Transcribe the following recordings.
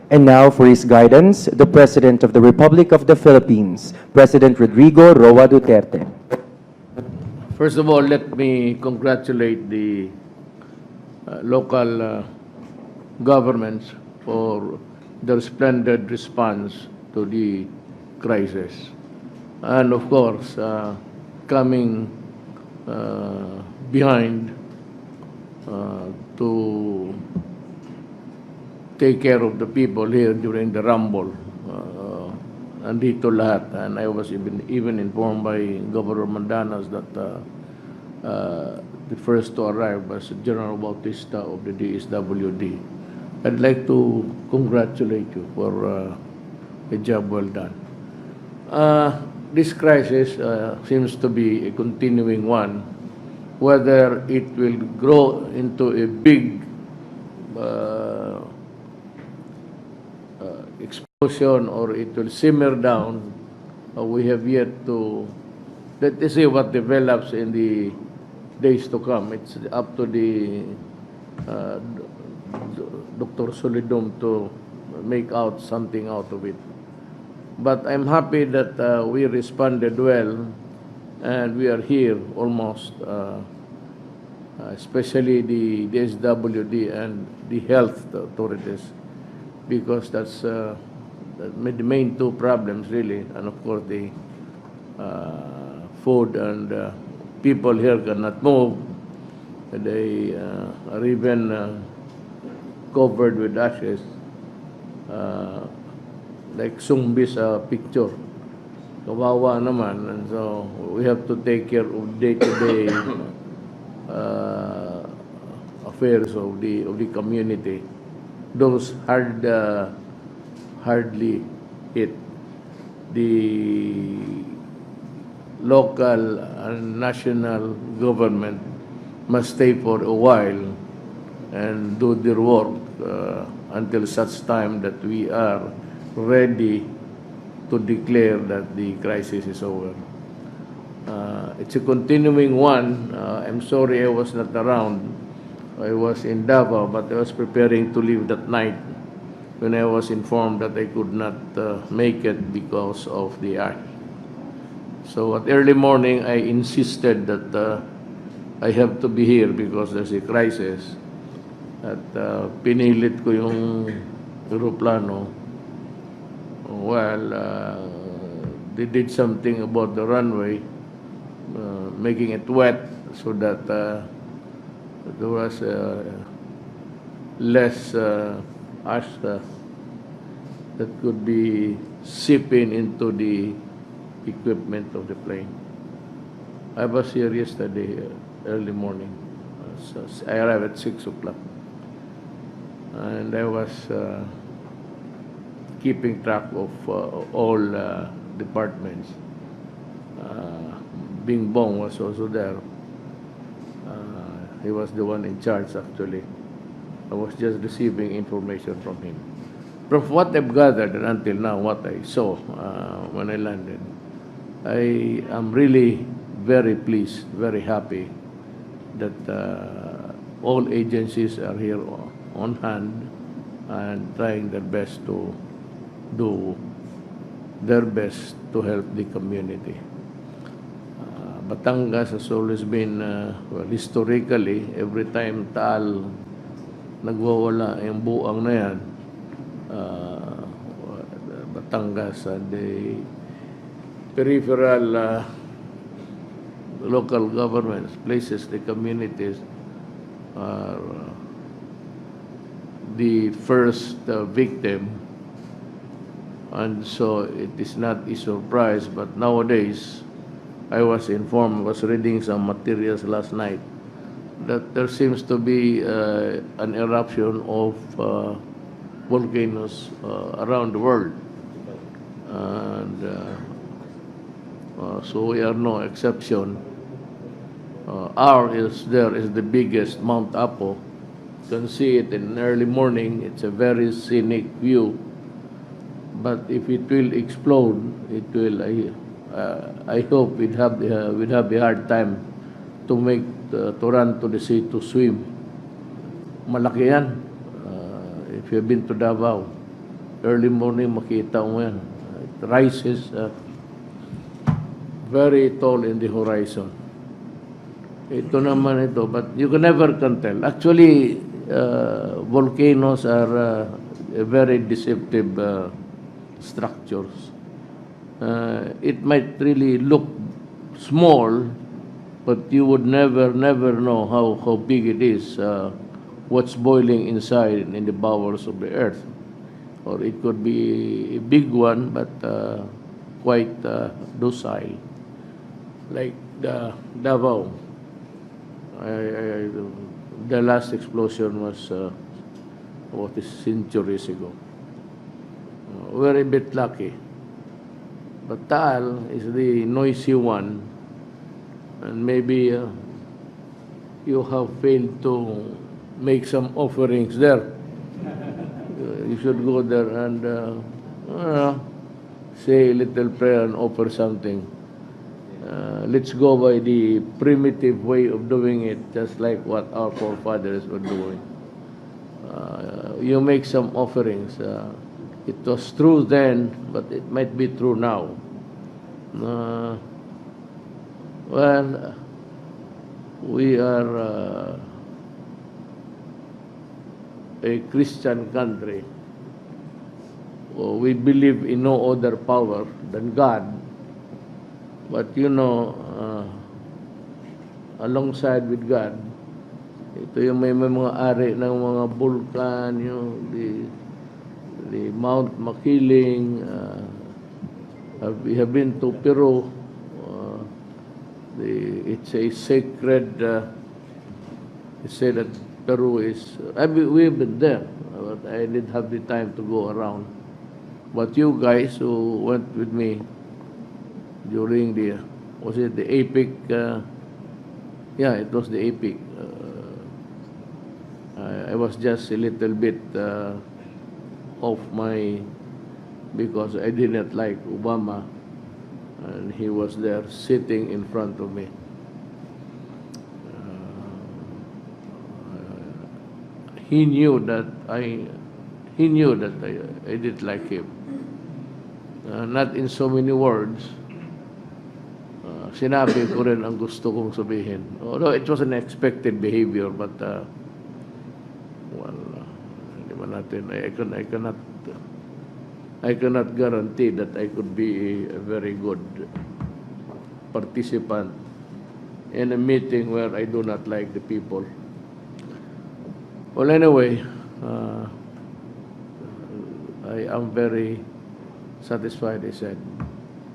And now for his guidance, the President of the Republic of the Philippines, President Rodrigo Duterte. First of all, let me congratulate the local governments for their splendid response to the crisis. And of course, coming behind to take care of the people here during the rumble. Andito lahat. And I was even informed by Governor Mandanas that the first to arrive was General Bautista of the DSWD. I'd like to congratulate you for a job well done. This crisis seems to be a continuing one. Whether it will grow into a big explosion or it will simmer down, we have yet to let us see what develops in the days to come. It's up to the Dr. Solidum to make out something out of it. But I'm happy that we responded well, and we are here almost, especially the SWD and the health authorities, because that's the main two problems really, and of course the food and people here cannot move. They are even covered with ashes, like zombies picture. Kawawa naman, and so we have to take care of day-to-day affairs of the community. Those hardly hit. The local and national government must stay for a while and do their work until such time that we are ready to declare that the crisis is over. It's a continuing one. I'm sorry I was not around. I was in Davao, but I was preparing to leave that night when I was informed that I could not make it because of the ash. So at early morning, I insisted that I have to be here because there's a crisis. At pinilit ko yung aeroplano. Well, they did something about the runway, making it wet so that there was less ash that could be seeping into the equipment of the plane. I was here yesterday, early morning. So I arrived at 6 o'clock. And I was keeping track of all departments. Bing Bong was also there. He was the one in charge, actually. I was just receiving information from him. From what I've gathered and until now, what I saw when I landed, I am really very pleased, very happy that all agencies are here on hand and trying their best to do their best to help the community. Batangas has always been, well, historically, every time Taal nagwawala yung buang na yan, Batangas and the peripheral local governments, places, the communities are the first victim. And so it is not a surprise, but nowadays, I was informed, I was reading some materials last night, that there seems to be an eruption of volcanoes around the world. And so we are no exception. Ours is the biggest, Mount Apo. You can see it in early morning. It's a very scenic view. But if it will explode, it will. I hope we'd have a hard time to make to run to the sea to swim. Malaki yan. If you've been to Davao, early morning makita mo yan. It rises very tall in the horizon. Ito naman ito, but you can never can tell. Actually, volcanoes are very deceptive structures. It might really look small, but you would never know how big it is, what's boiling inside in the bowels of the earth. Or it could be a big one, but quite docile, like the Davao. The last explosion was about centuries ago. We're a bit lucky. But Taal is the noisy one, and maybe you have failed to make some offerings there. You should go there and say a little prayer and offer something. Let's go by the primitive way of doing it, just like what our forefathers were doing. You make some offerings. It was true then, but it might be true now. Well, we are a Christian country. We believe in no other power than God. But you know, alongside with God, ito yung may mga ari ng mga bulkan, yung the Mount Makiling. We have been to Peru. It's a sacred. They say that Peru is. We've been there, but I didn't have the time to go around. But you guys who went with me during the, was it the epic? Yeah, it was the epic. I was just a little bit off my, because I didn't like Obama, and he was there sitting in front of me. He knew that I didn't like him. Not in so many words. Sinabi ko rin ang gusto kong sabihin. Although it was an expected behavior, but well, hindi man natin, I cannot guarantee that I could be a very good participant in a meeting where I do not like the people. Well, anyway, I am very satisfied, I said,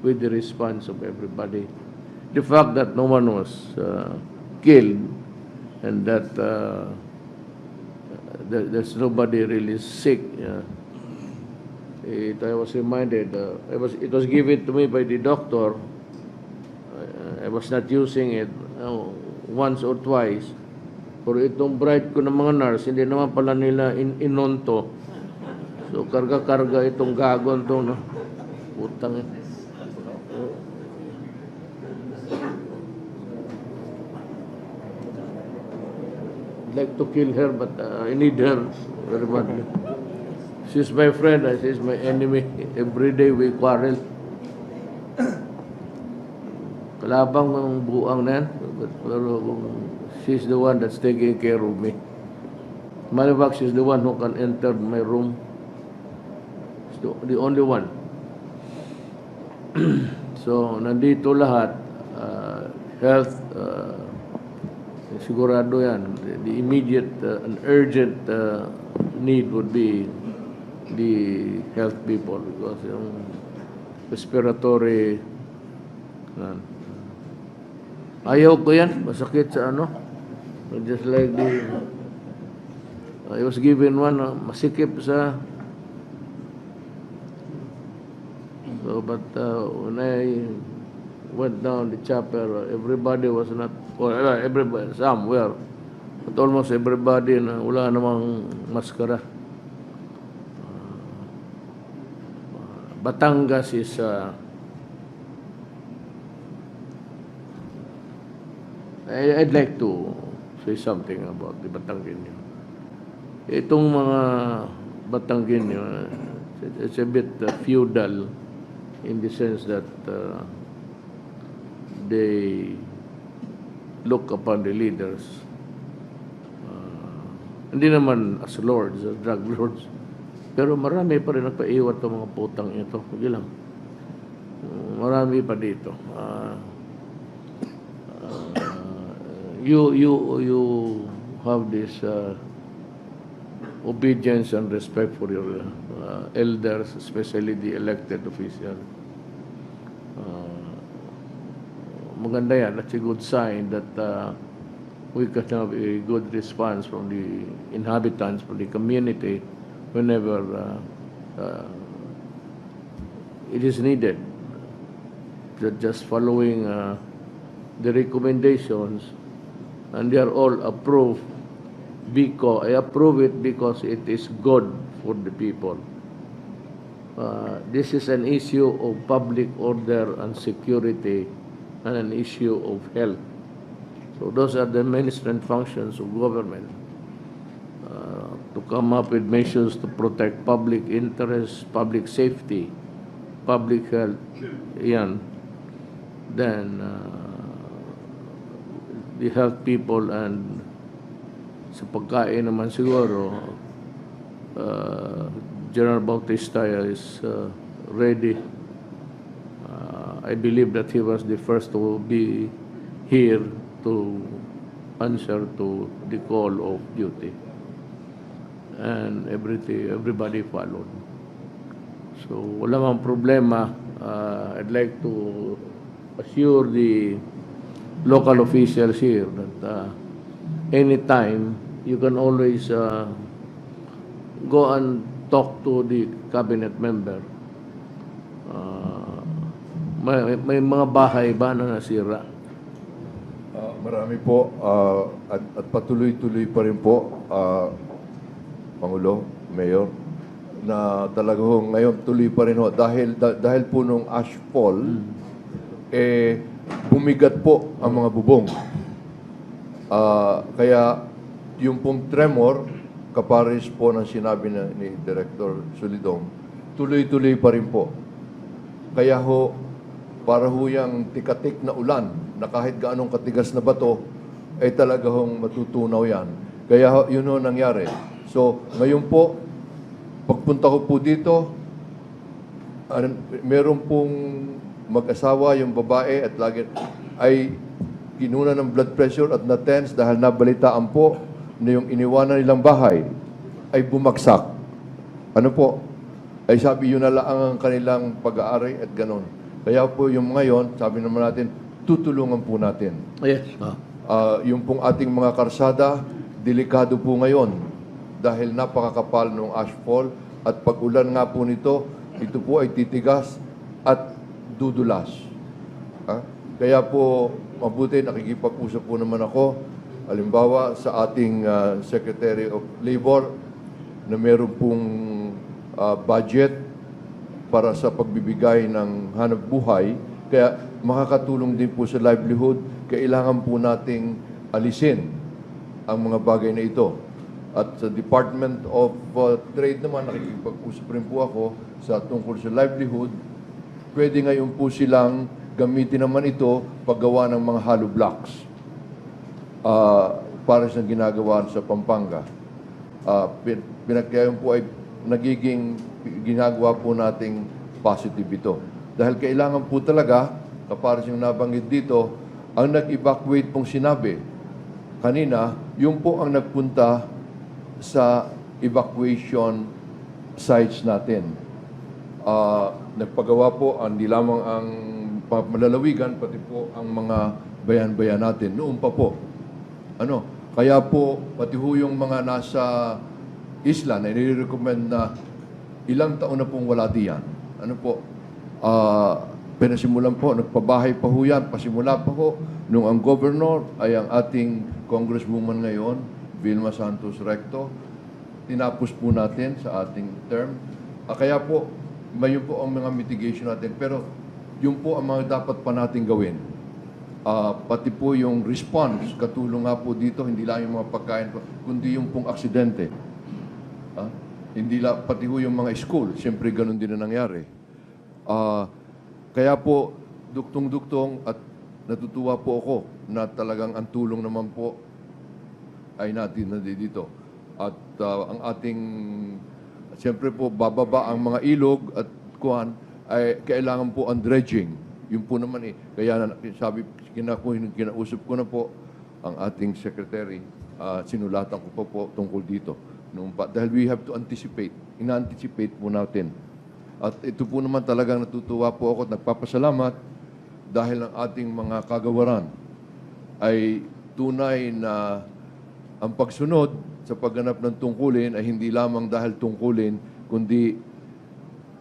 with the response of everybody. The fact that no one was killed and that there's nobody really sick. I was reminded, it was given to me by the doctor. I was not using it once or twice. Pero itong bright ko ng mga nurse, hindi naman pala nila inonto. So, karga-karga itong gagon to, no? Putang eh. I'd like to kill her, but I need her very badly. She's my friend, she's my enemy. Every day we quarrel. Kalabang ng buang na yan. Pero she's the one that's taking care of me. Matter of fact, she's the one who can enter my room. She's the only one. So, nandito lahat. Health, sigurado yan. The immediate and urgent need would be the health people, because yung respiratory, ayaw ko yan, masakit sa ano. Just like I was given one, masikip sa. So, but when I went down the chapel, everybody was not, or everybody, some were, but almost everybody na wala namang maskara. Batangas is I'd like to say something about the Batanggenyo. Itong mga Batanggenyo, It's a bit feudal in the sense that they look upon the leaders hindi naman as lords, as drug lords, pero marami pa rin nagpaiwan itong mga putang ito. Hindi lang. Marami pa dito. You have this obedience and respect for your elders, especially the elected official. Maganda yan. That's a good sign that we can have a good response from the inhabitants, from the community, whenever it is needed. Just following the recommendations, and they are all approved. Because I approve it because it is good for the people. This is an issue of public order and security, and an issue of health. So those are the main strength functions of government, to come up with measures to protect public interest, public safety, public health. Yan. Then the health people, and sa pagkain naman siguro, General Bautista is ready. I believe that he was the first to be here to answer to the call of duty, and everybody followed. So wala mang problema. I'd like to assure the local officials here that anytime you can always go and talk to the cabinet member. May mga bahay ba na nasira? Marami po, at patuloy-tuloy pa rin po, Pangulo, Mayor, na talagang ngayon tuloy pa rin ho. Dahil po nung ashfall, bumigat po ang mga bubong. Kaya yung pong tremor, kapares po ng sinabi ni Director Solidong, tuloy-tuloy pa rin po. Kaya ho, para ho yung tikatik na ulan, na kahit gaanong katigas na bato, ay talaga hong matutunaw yan. Kaya yun ho nangyari. So, ngayon po, pagpunta ko po dito, meron pong mag-asawa, yung babae, at lagi ay kinuna ng blood pressure at na-tense dahil nabalitaan po na yung iniwanan nilang bahay ay bumagsak. Ano po? Ay sabi yun na lang ang kanilang pag-aaray at ganon. Kaya po yung ngayon, sabi naman natin, tutulungan po natin. Yes. Yung pong ating mga karsada, delikado po ngayon dahil napakakapal ng ashfall at pag-ulan nga po nito, ito po ay titigas at dudulas. Kaya po, mabuti, nakikipag-usap po naman ako, halimbawa sa ating Secretary of Labor, na meron pong budget para sa pagbibigay ng hanap buhay, kaya makakatulong din po sa livelihood, kailangan po nating alisin ang mga bagay na ito. At sa Department of Trade naman, nakikipag-usap rin po ako sa tungkol sa livelihood, pwede ngayon po silang gamitin naman ito paggawa ng mga hollow blocks para sa ginagawa sa Pampanga. Pinagkayon po ay nagiging ginagawa po nating positive ito. Dahil kailangan po talaga, kapares yung nabanggit dito, ang nag-evacuate pong sinabi kanina, yung po ang nagpunta sa evacuation sites natin. Nagpagawa po, hindi lamang ang malalawigan, pati po ang mga bayan-bayan natin. Noon pa po. Kaya po, pati ho yung mga nasa isla na nire-recommend na ilang taon na pong wala diyan. Pinasimulan po, nagpabahay pa ho yan, pasimula pa ho, nung ang governor ay ang ating congresswoman ngayon, Vilma Santos Recto, tinapos po natin sa ating term. Kaya po, mayon po ang mga mitigation natin, pero yun po ang mga dapat pa natin gawin. Pati po yung response, katulong nga po dito, hindi lang yung mga pagkain, kundi yung pong aksidente. Hindi pati ho yung mga school, siyempre ganun din na nangyari. Kaya po, duktong-duktong at natutuwa po ako na talagang ang tulong naman po ay natin dito. At ang ating, siyempre po, bababa ang mga ilog at kuhan, ay kailangan po ang dredging. Yun po naman Kaya sabi, kinausap ko na po ang ating secretary, sinulatan ko po tungkol dito. Dahil we have to anticipate. Ina-anticipate po natin. At ito po naman talagang natutuwa po ako at nagpapasalamat dahil ang ating mga kagawaran ay tunay na ang pagsunod sa pagganap ng tungkulin ay hindi lamang dahil tungkulin, kundi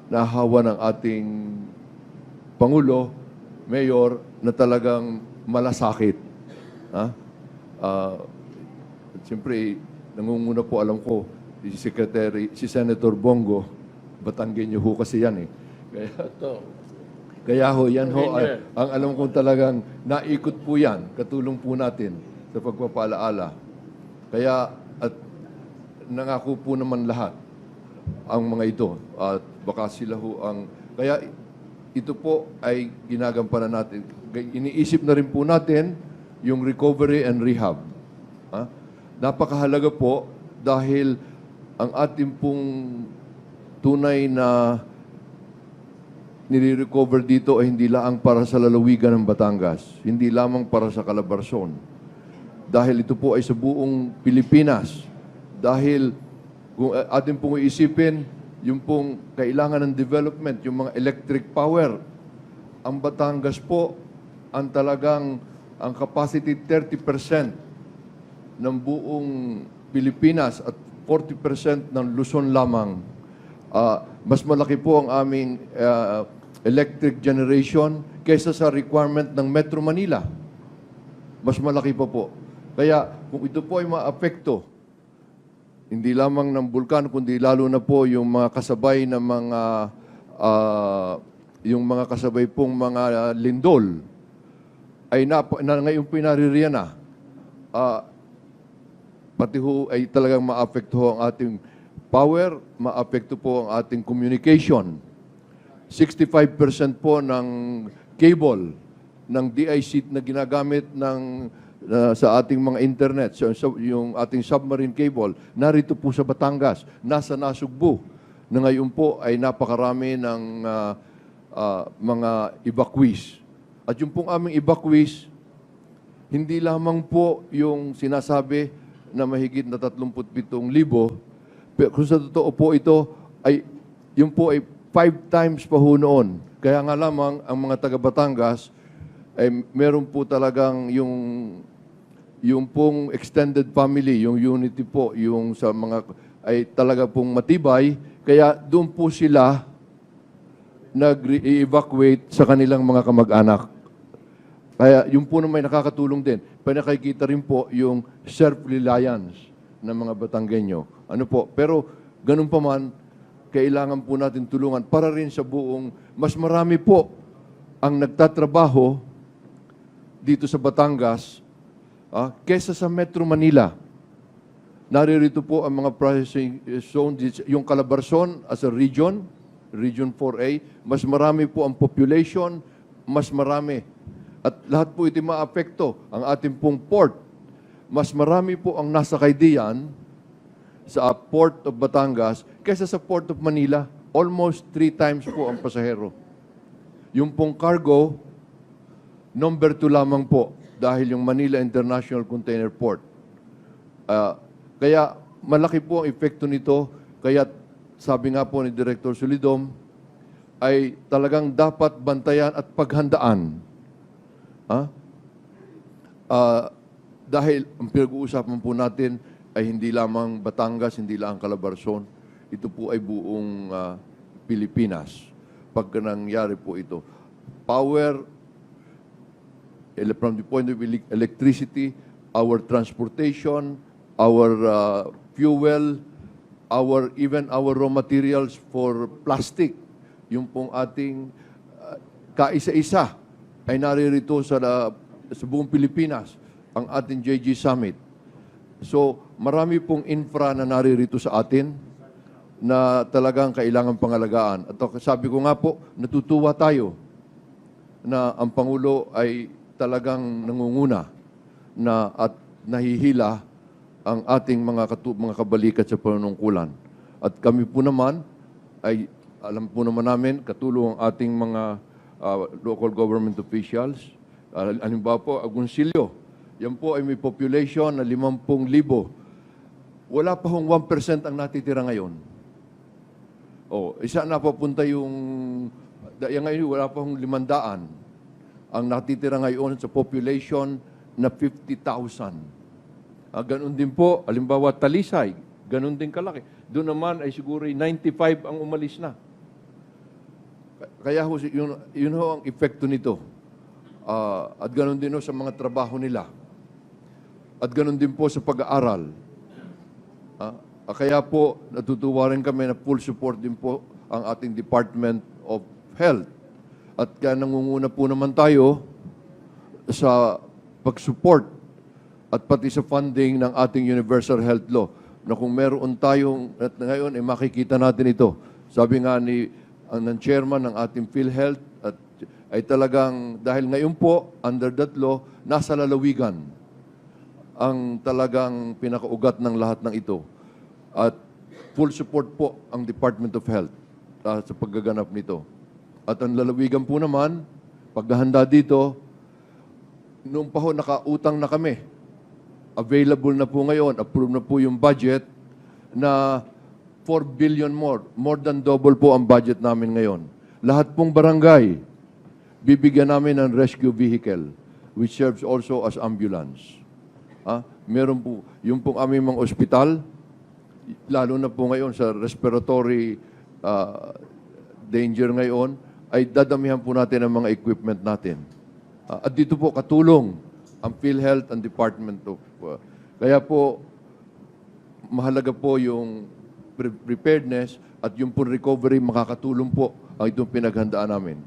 nahawa ng ating Pangulo, Mayor, na talagang malasakit. Siyempre, nangunguna po, alam ko, si Senator Bongo, Batanggenyo ho kasi yan Kaya ho, yan ho, ang alam kong talagang naikot po yan, katulong po natin sa pagpapaalaala. Kaya, at nangako po naman lahat ang mga ito. At baka sila ho kaya ito po ay ginagampanan natin. Iniisip na rin po natin yung recovery and rehab. Napakahalaga po dahil ang ating pong tunay na nire-recover dito ay hindi lang para sa lalawigan ng Batangas, hindi lamang para sa Calabarzon. Dahil ito po ay sa buong Pilipinas. Dahil kung atin pong iisipin, yung pong kailangan ng development, yung mga electric power, ang Batangas po, ang talagang, ang capacity 30% ng buong Pilipinas at 40% ng Luzon lamang. Mas malaki po ang aming electric generation kaysa sa requirement ng Metro Manila. Mas malaki pa po. Kaya kung ito po ay maapekto, hindi lamang ng bulkan, kundi lalo na po yung mga kasabay na yung mga kasabay pong mga lindol, ay ngayon pinaririyan na. Pati ho ay talagang maapekto ang ating power, maapekto po ang ating communication. 65% po ng cable ng DIC na ginagamit sa ating mga internet, yung ating submarine cable, narito po sa Batangas, nasa Nasugbu, na ngayon po ay napakarami ng mga evacuees. At yung pong aming evacuees, hindi lamang po yung sinasabi na mahigit na 37,000, pero kung sa totoo po ito, ay yung po ay 5 times pa ho noon. Kaya nga lamang ang mga taga Batangas ay meron po talagang yung pong extended family, yung unity po, yung sa mga ay talaga pong matibay, kaya doon po sila nag-evacuate sa kanilang mga kamag-anak. Kaya yung po naman nakakatulong din. Nakikita rin po yung self-reliance ng mga Batanggenyo. Pero ganun pa man, kailangan po natin tulungan para rin sa buong, mas marami po ang nagtatrabaho dito sa Batangas kesa sa Metro Manila. Naririto po ang mga processing zones, yung Calabarzon as a region, Region 4A, mas marami po ang population, mas marami. At lahat po ito maapekto. Ang ating pong port, mas marami po ang nasakay diyan sa Port of Batangas kaysa sa Port of Manila. Almost 3 times po ang pasahero. Yung pong cargo, number 2 lamang po dahil yung Manila International Container Port. Kaya malaki po ang epekto nito. Kaya sabi nga po ni Director Solidom, ay talagang dapat bantayan at paghandaan. Dahil ang pinag-uusapan po natin ay hindi lamang Batangas, hindi lang Calabarzon. Ito po ay buong Pilipinas. Pag nangyari po ito. Power, from the point of electricity, our transportation, our fuel, even our raw materials for plastic, yung pong ating kaisa-isa ay naririto sa buong Pilipinas, ang ating JG Summit. So, marami pong infra na naririto sa atin. na talagang kailangan pangalagaan. At sabi ko nga po, natutuwa tayo na ang Pangulo ay talagang nangunguna na at nahihila ang ating mga kabalikat sa panunungkulan. At kami po naman ay alam po naman namin katulong ang ating mga local government officials. Halimbawa po, Agoncillo, yan po ay may population na 50,000. Wala pa hong 1% ang natitira ngayon. Isa napapunta yung ngayon wala pa hong 500. Ang natitira ngayon sa population na 50,000. Ganon din po, halimbawa Talisay, ganon din kalaki. Doon naman ay siguro 95 ang umalis na. Kaya yun ho ang epekto nito. At ganon din ho sa mga trabaho nila. At ganon din po sa pag-aaral. Kaya po, natutuwa rin kami na full support din po ang ating Department of Health. At kaya nangunguna po naman tayo sa pag-support at pati sa funding ng ating Universal Health Law na kung meron tayong, at ngayon, makikita natin ito. Sabi nga ng chairman ng ating PhilHealth, ay talagang, dahil ngayon po, under that law, nasa lalawigan ang talagang pinakaugat ng lahat ng ito. At full support po ang Department of Health sa paggaganap nito. At ang lalawigan po naman, paghahanda dito, noong pa ho nakautang na kami. Available na po ngayon, approved na po yung budget na 4 billion more than double po ang budget namin ngayon. Lahat pong barangay, bibigyan namin ng rescue vehicle, which serves also as ambulance. Meron po, yung pong aming mga ospital, lalo na po ngayon sa respiratory danger ngayon, ay dadamihan po natin ang mga equipment natin. At dito po katulong ang PhilHealth and Department of... kaya po, mahalaga po yung preparedness at yung po recovery makakatulong po ang itong pinaghandaan namin.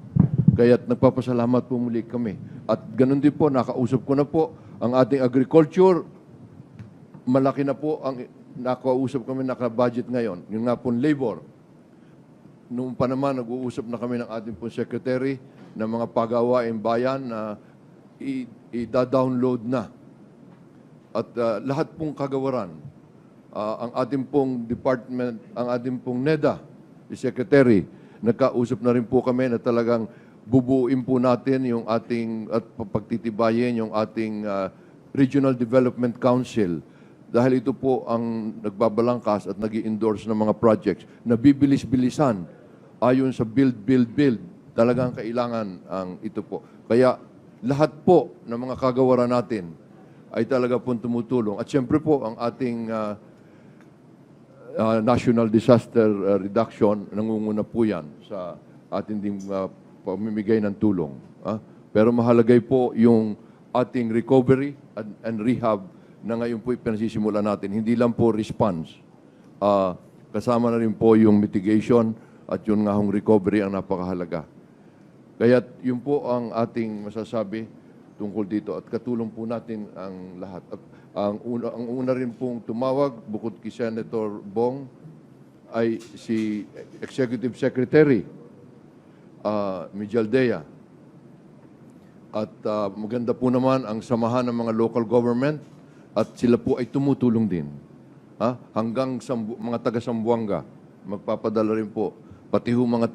Kaya nagpapasalamat po muli kami. At ganun din po, nakausap ko na po ang ating agriculture. Malaki na po ang nakausap kami, naka-budget ngayon. Yung nga pong labor. Noong pa naman, nag-uusap na kami ng ating pong secretary ng mga pagawaing bayan na i-download na. At lahat pong kagawaran, ang ating pong department, ang ating pong NEDA, the secretary, nagkausap na rin po kami na talagang bubuin po natin yung ating, at pagtitibayin yung ating Regional Development Council. Dahil ito po ang nagbabalangkas at nag-i-endorse ng mga projects na bibilis-bilisan ayon sa build. Talagang kailangan ang ito po. Kaya lahat po ng mga kagawaran natin ay talaga pong tumutulong. At siyempre po ang ating National Disaster Reduction, nangunguna po yan sa ating pamimigay ng tulong. Pero mahalagay po yung ating recovery and rehab na ngayon po pinasisimulan natin. Hindi lang po response. Kasama na rin po yung mitigation at yun nga hong recovery ang napakahalaga. Kaya yun po ang ating masasabi tungkol dito at katulong po natin ang lahat. At ang una rin pong tumawag, bukod kay Senator Bong, ay si Executive Secretary Mijaldea. At maganda po naman ang samahan ng mga local government at sila po ay tumutulong din. Hanggang mga taga-Sambuanga, magpapadala rin po. Pati ho mga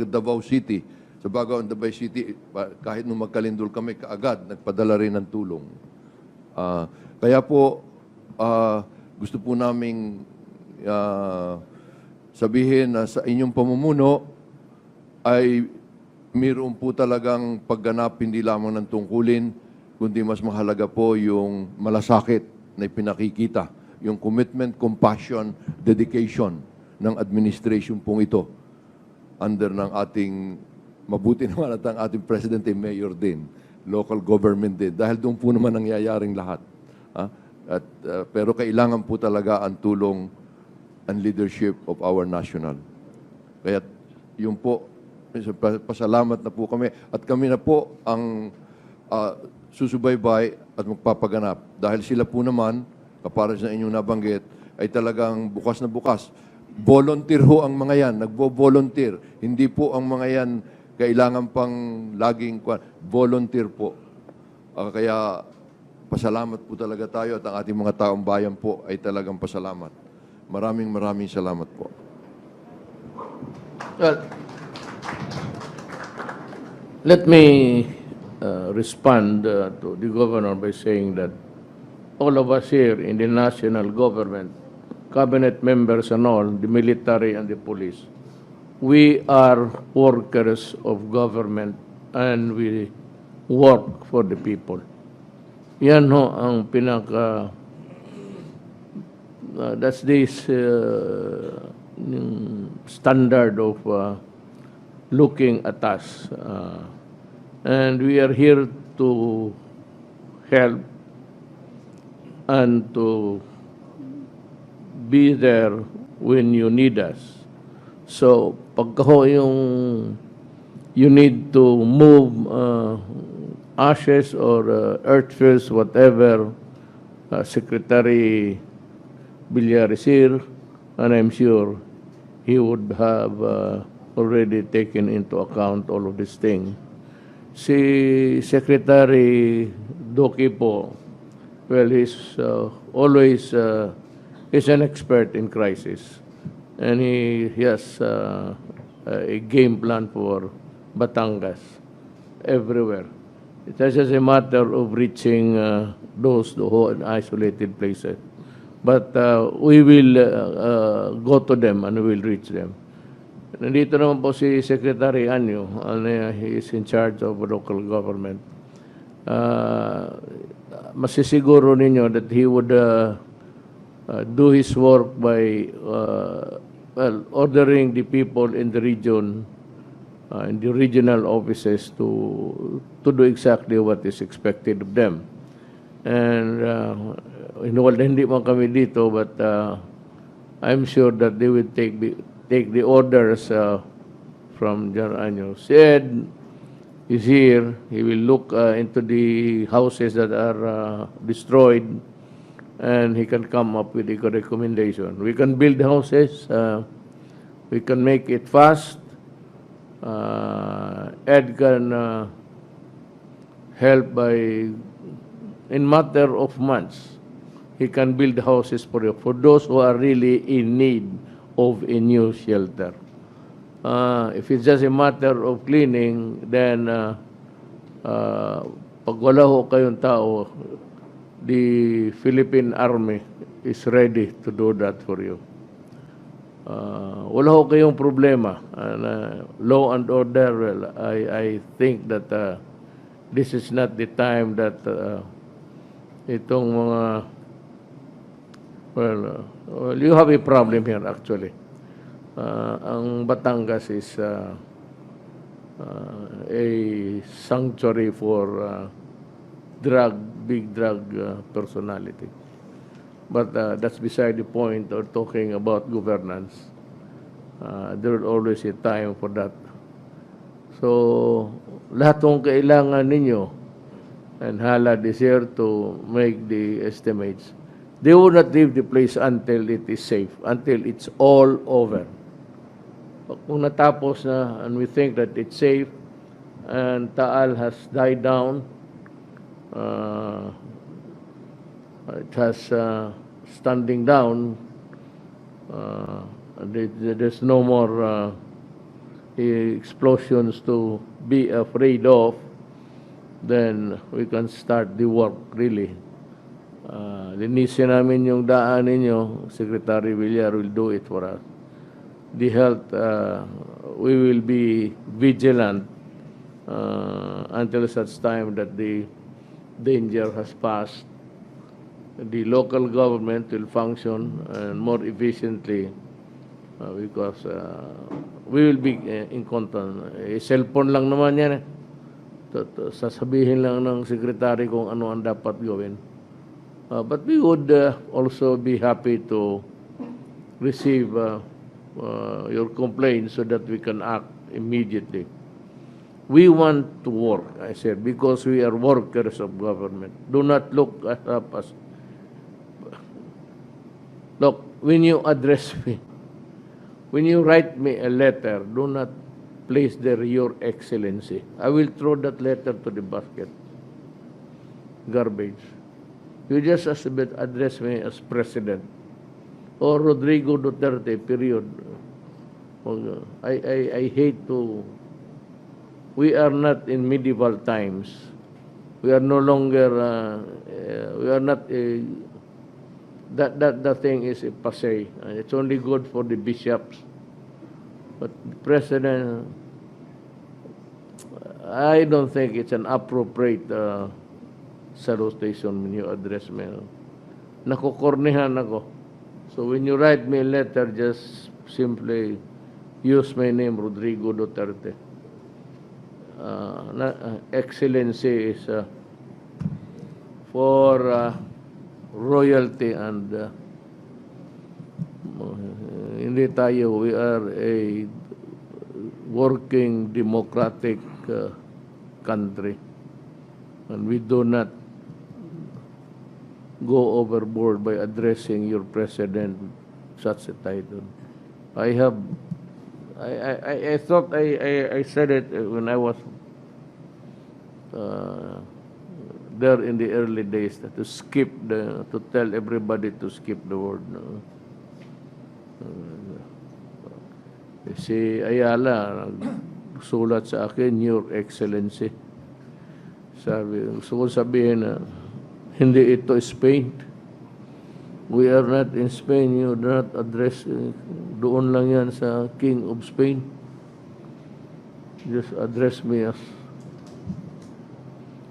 Davao City. Sa Davao City, kahit nung magkalindol kami, kaagad, nagpadala rin ng tulong. Kaya po, gusto po naming sabihin na sa inyong pamumuno ay mayroon po talagang pagganap hindi lamang ng tungkulin, kundi mas mahalaga po yung malasakit na ipinakikita, yung commitment, compassion, dedication ng administration pong ito under ng ating, mabuti naman at ang ating President ay Mayor din, local government din, dahil doon po naman nangyayaring lahat. Pero kailangan po talaga ang tulong and leadership of our national. Kaya yun po, pasalamat na po kami at kami na po ang susubaybay at magpapaganap. Dahil sila po naman, kapara sa inyong nabanggit, ay talagang bukas na bukas. Volunteer ho ang mga yan, nagvo-volunteer. Hindi po ang mga yan kailangan pang laging volunteer po. Kaya pasalamat po talaga tayo at ang ating mga taong bayan po ay talagang pasalamat. Maraming salamat po. Well, let me respond to the governor by saying that all of us here in the national government, cabinet members and all, the military and the police, we are workers of government and we work for the people. Yan ho ang pinaka that's this standard of looking at us. And we are here to help and to be there when you need us. So, pagka ho yung you need to move ashes or earthfills, whatever, Secretary Villarisir, and I'm sure he would have already taken into account all of these things. Si Secretary Doki po, well, he's always he's an expert in crisis. And he has a game plan for Batangas everywhere. It's just a matter of reaching those who are in isolated places. But we will go to them and we will reach them. Nandito naman po si Secretary Anyo, he is in charge of local government. Masisiguro ninyo that he would do his work by ordering the people in the region, in the regional offices to do exactly what is expected of them. And hindi man kami dito, but I'm sure that they will take the orders from General Anyo. Said is here. He will look into the houses that are destroyed, and he can come up with a recommendation. We can build houses. We can make it fast. Ed can help by, in matter of months, he can build houses for you, for those who are really in need of a new shelter. If it's just a matter of cleaning, then pag wala ho kayong tao, the Philippine Army is ready to do that for you. Wala ho kayong problema. Law and order, well, I think that this is not the time that itong mga, well, you have a problem here actually. Ang Batangas is a sanctuary for big drug personality. But that's beside the point of talking about governance. There will always a time for that. So, lahat ng kailangan ninyo, and HALAD is here to make the estimates. They will not leave the place until it is safe, until it's all over. Kung natapos na, and we think that it's safe, and Taal has died down, it has standing down, there's no more explosions to be afraid of, then we can start the work really. Linisin namin yung daan ninyo, Secretary Villar will do it for us. The health, we will be vigilant until such time that the danger has passed. The local government will function more efficiently because we will be in contact. Cellphone lang naman yan. Sasabihin lang ng secretary kung ano ang dapat gawin. But we would also be happy to receive your complaints so that we can act immediately. We want to work, I said, because we are workers of government. Do not look at us. Look, when you address me, when you write me a letter, do not place there Your Excellency. I will throw that letter to the basket. Garbage. You just address me as President or Rodrigo Duterte, period. I hate to. We are not in medieval times. We are no longer. We are not. That thing is a passe. It's only good for the bishops. But the President, I don't think it's an appropriate salutation when you address me. Nakukornihan ako. So when you write me a letter, just simply use my name, Rodrigo Duterte. Excellency is for royalty and hindi tayo, we are a working democratic country and we do not go overboard by addressing your president such a title. I thought I said it when I was there in the early days that to tell everybody to skip the word. Si Ayala sulat sa akin, Your Excellency. Gusto ko sabihin na hindi ito Spain. We are not in Spain. You do not address, doon lang yan sa King of Spain. Just address me as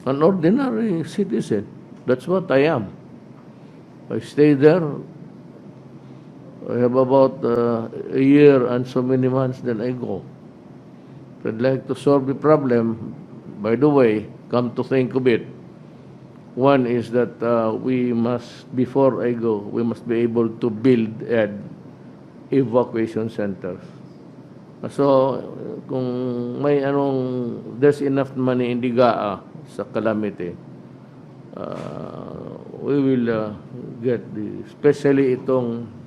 an ordinary citizen. That's what I am. I stay there. I have about a year and so many months, then I go. I'd like to solve the problem. By the way, come to think of it, one is that we must, before I go, we must be able to build evacuation centers. So, kung may there's enough money in DIGA sa calamity, we will get especially itong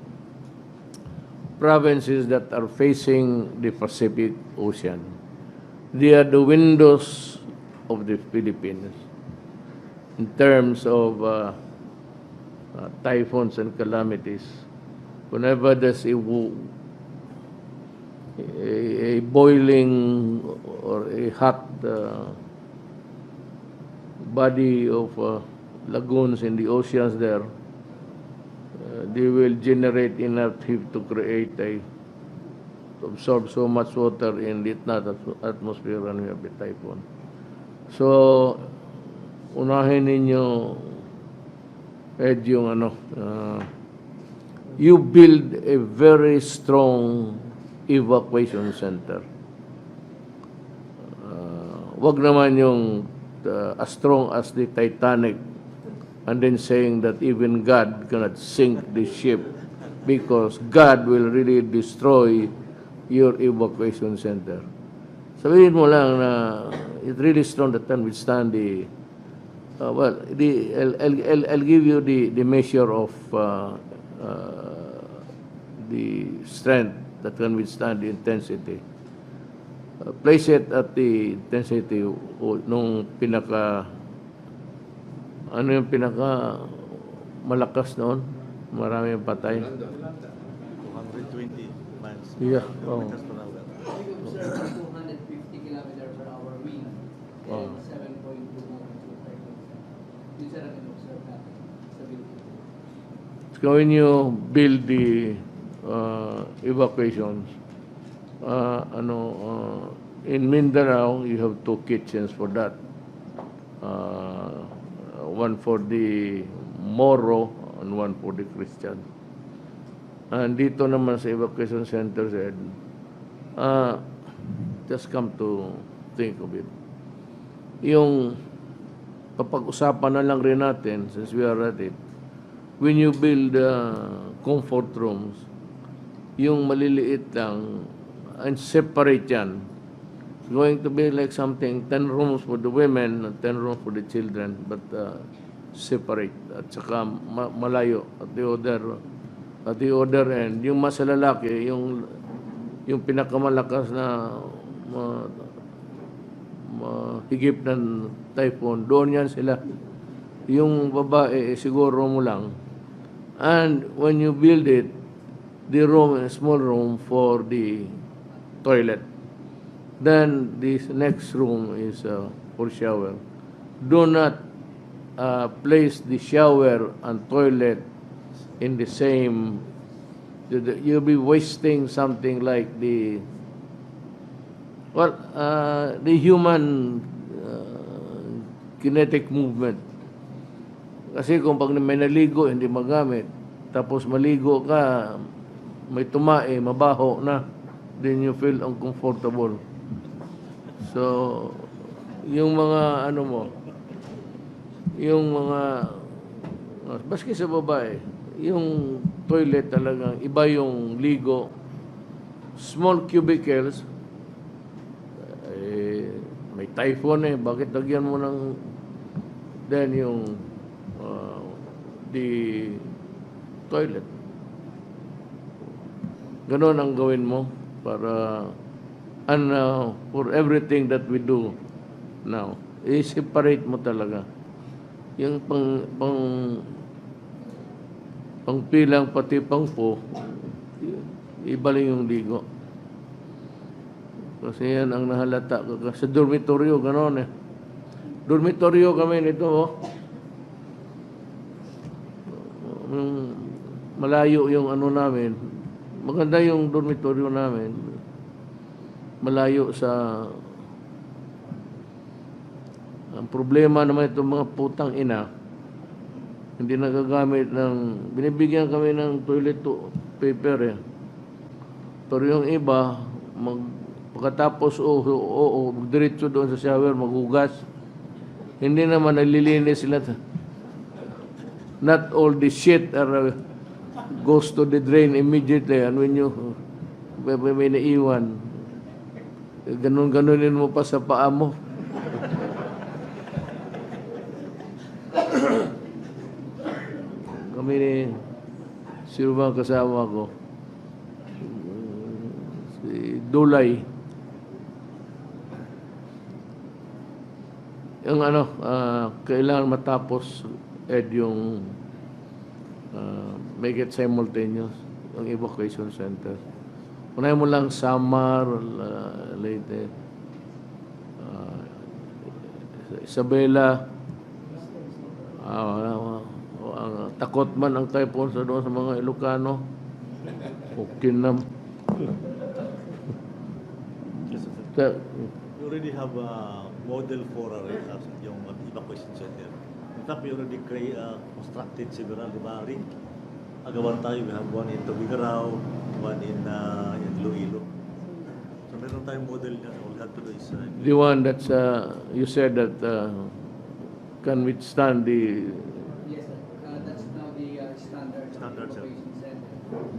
provinces that are facing the Pacific Ocean. They are the windows of the Philippines in terms of typhoons and calamities. Whenever there's a boiling or a hot body of lagoons in the oceans there, they will generate enough heat to absorb so much water in the atmosphere and we have a typhoon. So, unahin ninyo, Ed, yung you build a very strong evacuation center. Wag naman yung as strong as the Titanic and then saying that even God cannot sink the ship because God will really destroy your evacuation center. Sabihin mo lang na it's really strong that can withstand the I'll give you the measure of the strength that can withstand the intensity. Place it at the intensity nung yung pinaka malakas noon? Marami yung patay. 220 miles. Yeah. Oh. Kilometers per hour. We observed 250 kilometers per hour wind and 7.2 magnitude. These are ang observed natin sa Philippines. So when you build the evacuations, in Mindanao, you have 2 kitchens for that. One for the Moro and one for the Christian. And dito naman sa evacuation center, just come to think of it. Yung papag-usapan na lang rin natin, since we are at it, when you build comfort rooms, yung maliliit lang, and separate yan. It's going to be like something, 10 rooms for the women, 10 rooms for the children, but separate. At saka malayo at the other end. Yung mas lalaki, yung yung pinakamalakas na higip ng typhoon, doon yan sila. Yung babae, siguro mo lang. And when you build it, the room, a small room for the toilet. Then this next room is for shower. Do not place the shower and toilet in the same. You'll be wasting something like the human kinetic movement. Kasi kung pag may naligo, hindi magamit, tapos maligo ka, may tumae, mabaho na, then you feel uncomfortable. So, yung mga ano mo, yung mga, baski sa babae, yung toilet talagang, iba yung ligo, small cubicles, may typhoon bakit lagyan mo ng, then yung, the toilet. Ganon ang gawin mo para, and for everything that we do now, i-separate mo talaga. Yung pangpilang pati pangpo, ibaling yung ligo. Kasi yan ang nahalata. Sa dormitoryo, gano'n Dormitoryo kami nito, malayo yung ano namin. Maganda yung dormitoryo namin. Malayo sa... Ang problema naman itong mga putang ina, hindi nagagamit ng... Binibigyan kami ng toilet paper Pero yung iba, pagkatapos diretso doon sa shower, maghugas. Hindi naman nalilinis sila. Not all the shit goes to the drain immediately. And when you may naiwan, ganun-ganunin mo pa sa paa mo. Kami ni sino ba kasama ko? Si Dulay. Yung kailangan matapos yung make it simultaneous, yung evacuation center. Unahin mo lang Samar, Leyte, Isabela, takot man ang typhoon sa doon sa mga Ilocano. Ukinam. You already have a model for yung evacuation center. In fact, we already constructed several, di ba, Rick? Agawan tayo, we have one in Tubigaraw, one in Iloilo. So meron tayong model na all we have to do is... The one that's, you said that can withstand the... Yes, sir. That's now the standard Standard, sir. evacuation center.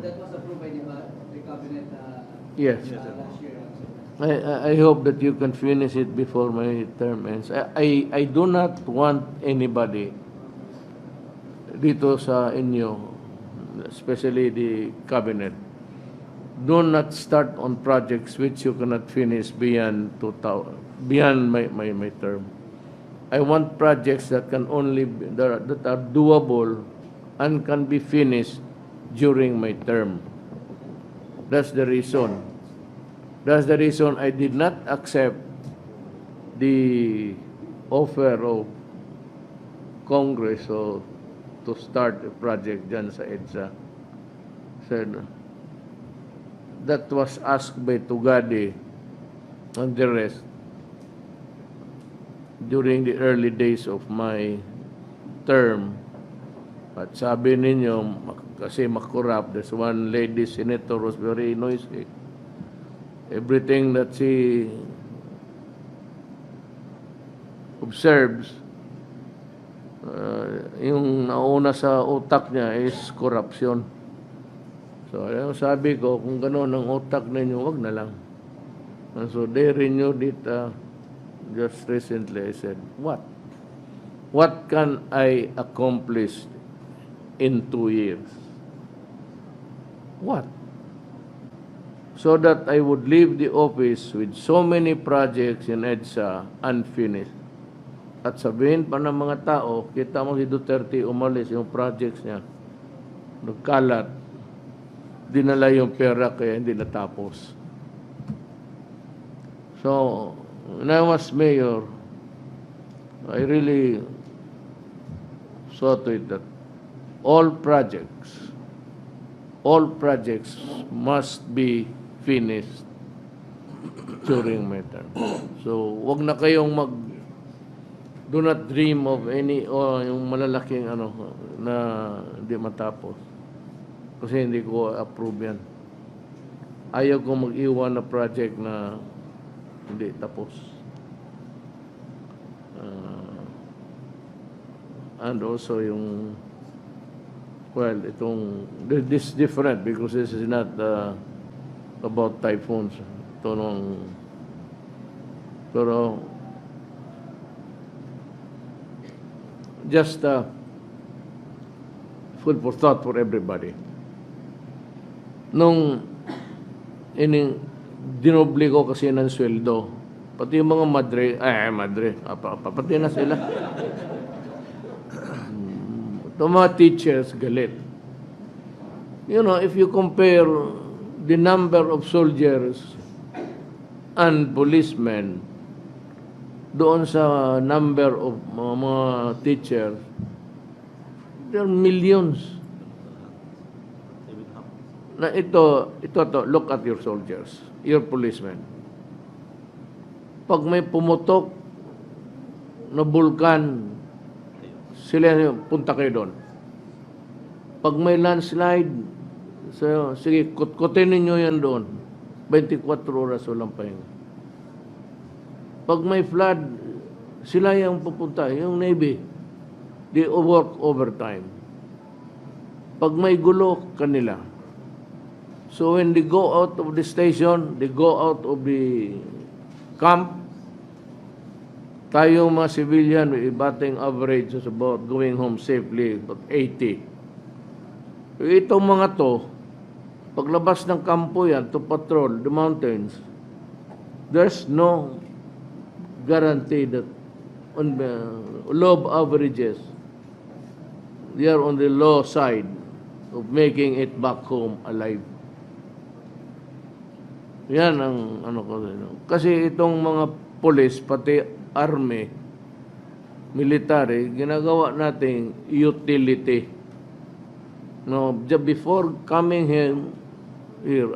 That was approved by the cabinet Yes. last year. I hope that you can finish it before my term ends. I do not want anybody dito sa inyo, especially the cabinet, do not start on projects which you cannot finish beyond my term. I want projects that can only that are doable and can be finished during my term. That's the reason. That's the reason I did not accept the offer of Congress to start a project dyan sa EDSA. Said, that was asked by Tugadi and the rest during the early days of my term. At sabi ninyo, kasi makurap, there's one lady senator was very noisy. Everything that she observes, yung nauna sa utak niya is corruption. So, sabi ko, kung gano'n ang utak ninyo, wag na lang. And so, they renewed it just recently. I said, what? What can I accomplish in 2 years? What? so that I would leave the office with so many projects in EDSA unfinished. At sabihin pa ng mga tao, kita mo si Duterte umalis yung projects niya, nagkalat, dinala yung pera kaya hindi natapos. So, when I was mayor, I really saw to it that all projects must be finished during my term. So, wag na kayong do not dream of any yung malalaking na hindi matapos. Kasi hindi ko approve yan. Ayaw ko mag-iwan na project na hindi tapos. And also yung this is different because this is not about typhoons. Ito pero just food for thought for everybody. Nung dinoble ko kasi ng sweldo, pati yung mga madre, pati na sila. Itong mga teachers, galit. You know, if you compare the number of soldiers and policemen doon sa number of mga teachers, there are millions. Na ito, look at your soldiers, your policemen. Pag may pumutok na bulkan, sila punta kayo doon. Pag may landslide, sige, kutkutin ninyo yan doon. 24 oras walang pahinga. Pag may flood, sila yung pupunta, yung Navy. They work overtime. Pag may gulo, kanila. So when they go out of the station, they go out of the camp, tayo mga civilian, may batting average is about going home safely, about 80. Itong mga to, paglabas ng kampo yan to patrol the mountains, there's no guarantee that on the low averages, they are on the low side of making it back home alive. Yan ang ko. Kasi itong mga police, pati army, military, ginagawa nating utility. No, before coming here,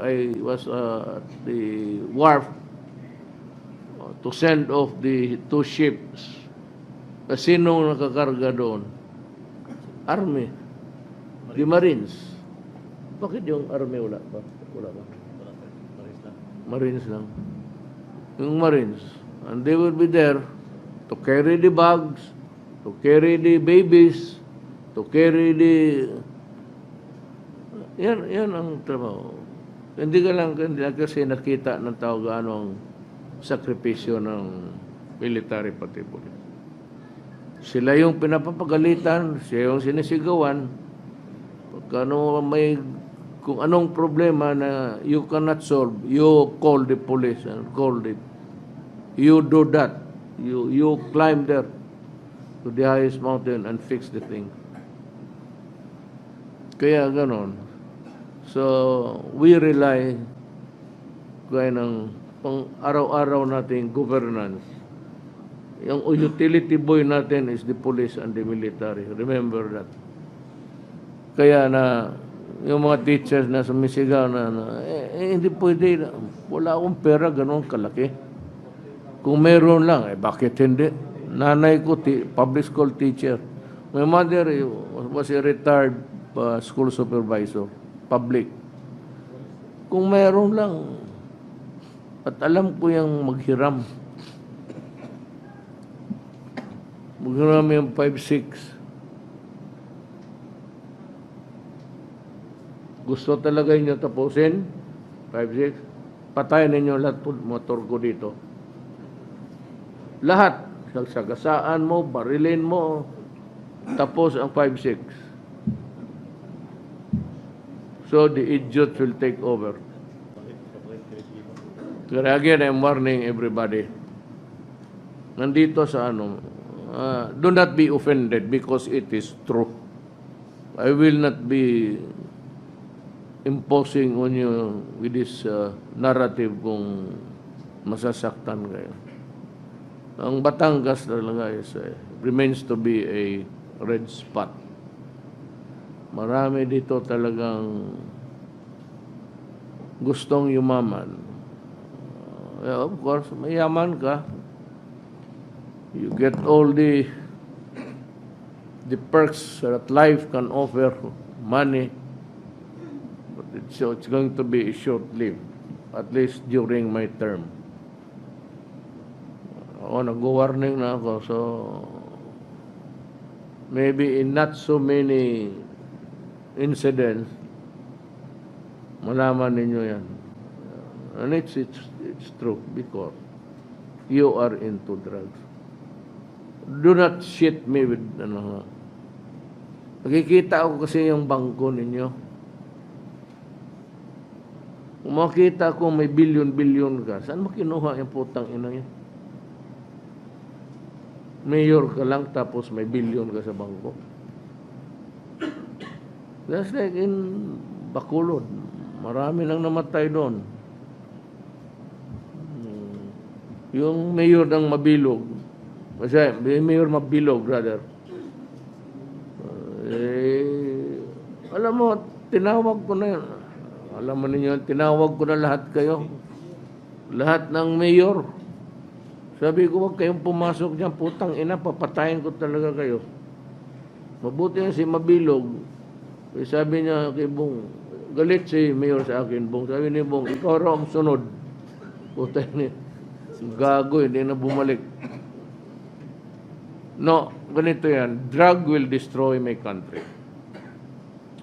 I was at the wharf to send off the 2 ships. Sino nakakarga doon? Army. The Marines. Bakit yung Army wala ba? Wala ba? Marines lang. Yung Marines. And they will be there to carry the bags, to carry the babies, to carry the... Yan ang trabaho. Hindi kasi nakita ng tao gaano ang sakripisyo ng military pati police. Sila yung pinapapagalitan, sila yung sinisigawan. Kung anong problema na you cannot solve, you call the police and call it. You do that. You climb there to the highest mountain and fix the thing. Kaya ganon. So, we rely kaya ng pang araw-araw nating governance. Yung utility boy natin is the police and the military. Remember that. Kaya na yung mga teachers na sumisigaw hindi pwede. Wala akong pera, ganon kalaki. Kung meron lang, bakit hindi? Nanay ko, public school teacher. My mother was a retired school supervisor, public. Kung meron lang, at alam ko yung maghiram. Maghiram yung 5-6. Gusto talaga inyo tapusin? 5-6? Patayin ninyo lahat motor ko dito. Lahat. Sagasaan mo, barilin mo, tapos ang 5-6. So the idiots will take over. Bakit Pilipino. But again, I'm warning everybody. Nandito sa ano, do not be offended because it is true. I will not be imposing on you with this narrative kung masasaktan kayo. Ang Batangas talaga remains to be a red spot. Marami dito talagang gustong yumaman. Of course, mayaman ka. You get all the perks that life can offer, money, but it's going to be short-lived, at least during my term. Ako, nag-warning na ako, so maybe in not so many incidents, malaman ninyo yan. And it's true because you are into drugs. Do not shit me with ano. Nakikita ko kasi yung bangko ninyo. Kung makita ko may bilyon-bilyon ka, saan mo kinuha yung putang ina yan? Mayor ka lang tapos may bilyon ka sa bangko. That's like in Bacolod. Marami nang namatay doon. Yung mayor ng Mabilog, kasi mayor Mabilog, brother. Alam mo, tinawag ko na yun. Alam mo ninyo, tinawag ko na lahat kayo. Lahat ng mayor. Sabi ko, huwag kayong pumasok dyan. Putang ina, papatayin ko talaga kayo. Mabuti yan si Mabilog. Sabi niya kay Bong, galit si mayor sa akin, Bong. Sabi ni Bong, ikaw raw ang sunod. Putang ina. Gago, hindi na bumalik. No, ganito yan. Drug will destroy my country.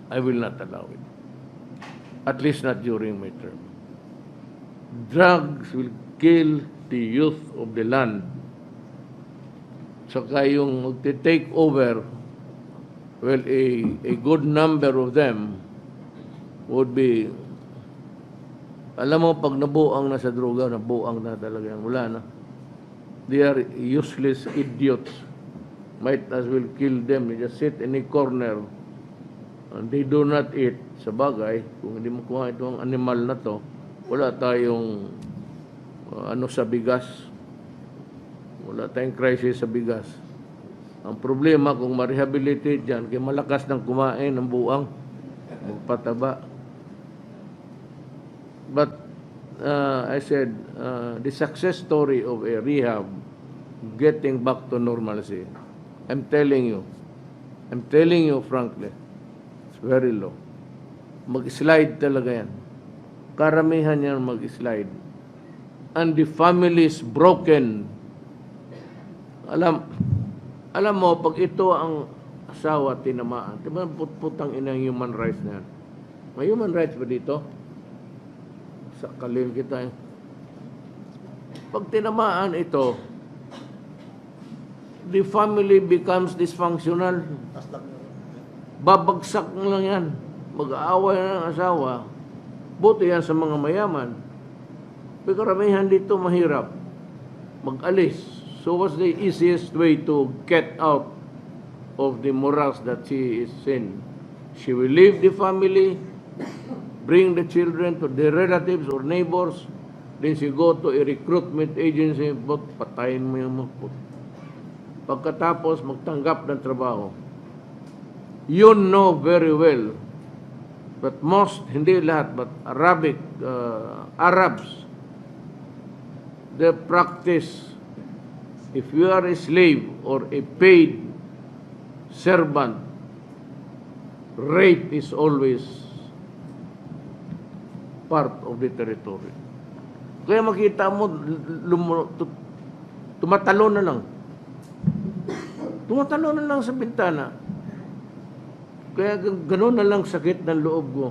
I will not allow it. At least not during my term. Drugs will kill the youth of the land. Saka yung magte-take over, well, a good number of them would be, alam mo, pag nabuang na sa droga, nabuang na talaga yan. Wala na. They are useless idiots. Might as well kill them. They just sit in a corner and they do not eat. Sa bagay, kung hindi mo kuha itong animal na to, wala tayong sa bigas. Wala tayong crisis sa bigas. Ang problema, kung ma-rehabilitate yan, kaya malakas ng kumain ng buang, magpataba. But I said, the success story of a rehab getting back to normalcy, I'm telling you frankly, it's very low. Mag-slide talaga yan. Karamihan yan mag-slide. And the family is broken. Alam mo, pag ito ang asawa tinamaan, diba putang inang human rights na yan? May human rights ba dito? Sakalin kita eh. Pag tinamaan ito, the family becomes dysfunctional. Babagsak lang yan. Mag-aaway na ng asawa. Buti yan sa mga mayaman. Pero karamihan dito mahirap. Mag-alis. So what's the easiest way to get out of the morass that she is in? She will leave the family, bring the children to their relatives or neighbors, then she go to a recruitment agency, but patayin mo yung mga. Pagkatapos magtanggap ng trabaho. You know very well, but most, hindi lahat, but Arabs, they practice, if you are a slave or a paid servant, rape is always part of the territory. Kaya makita mo, tumatalo na lang. Tumatalo na lang sa bintana. Kaya gano'n na lang sakit ng loob ko.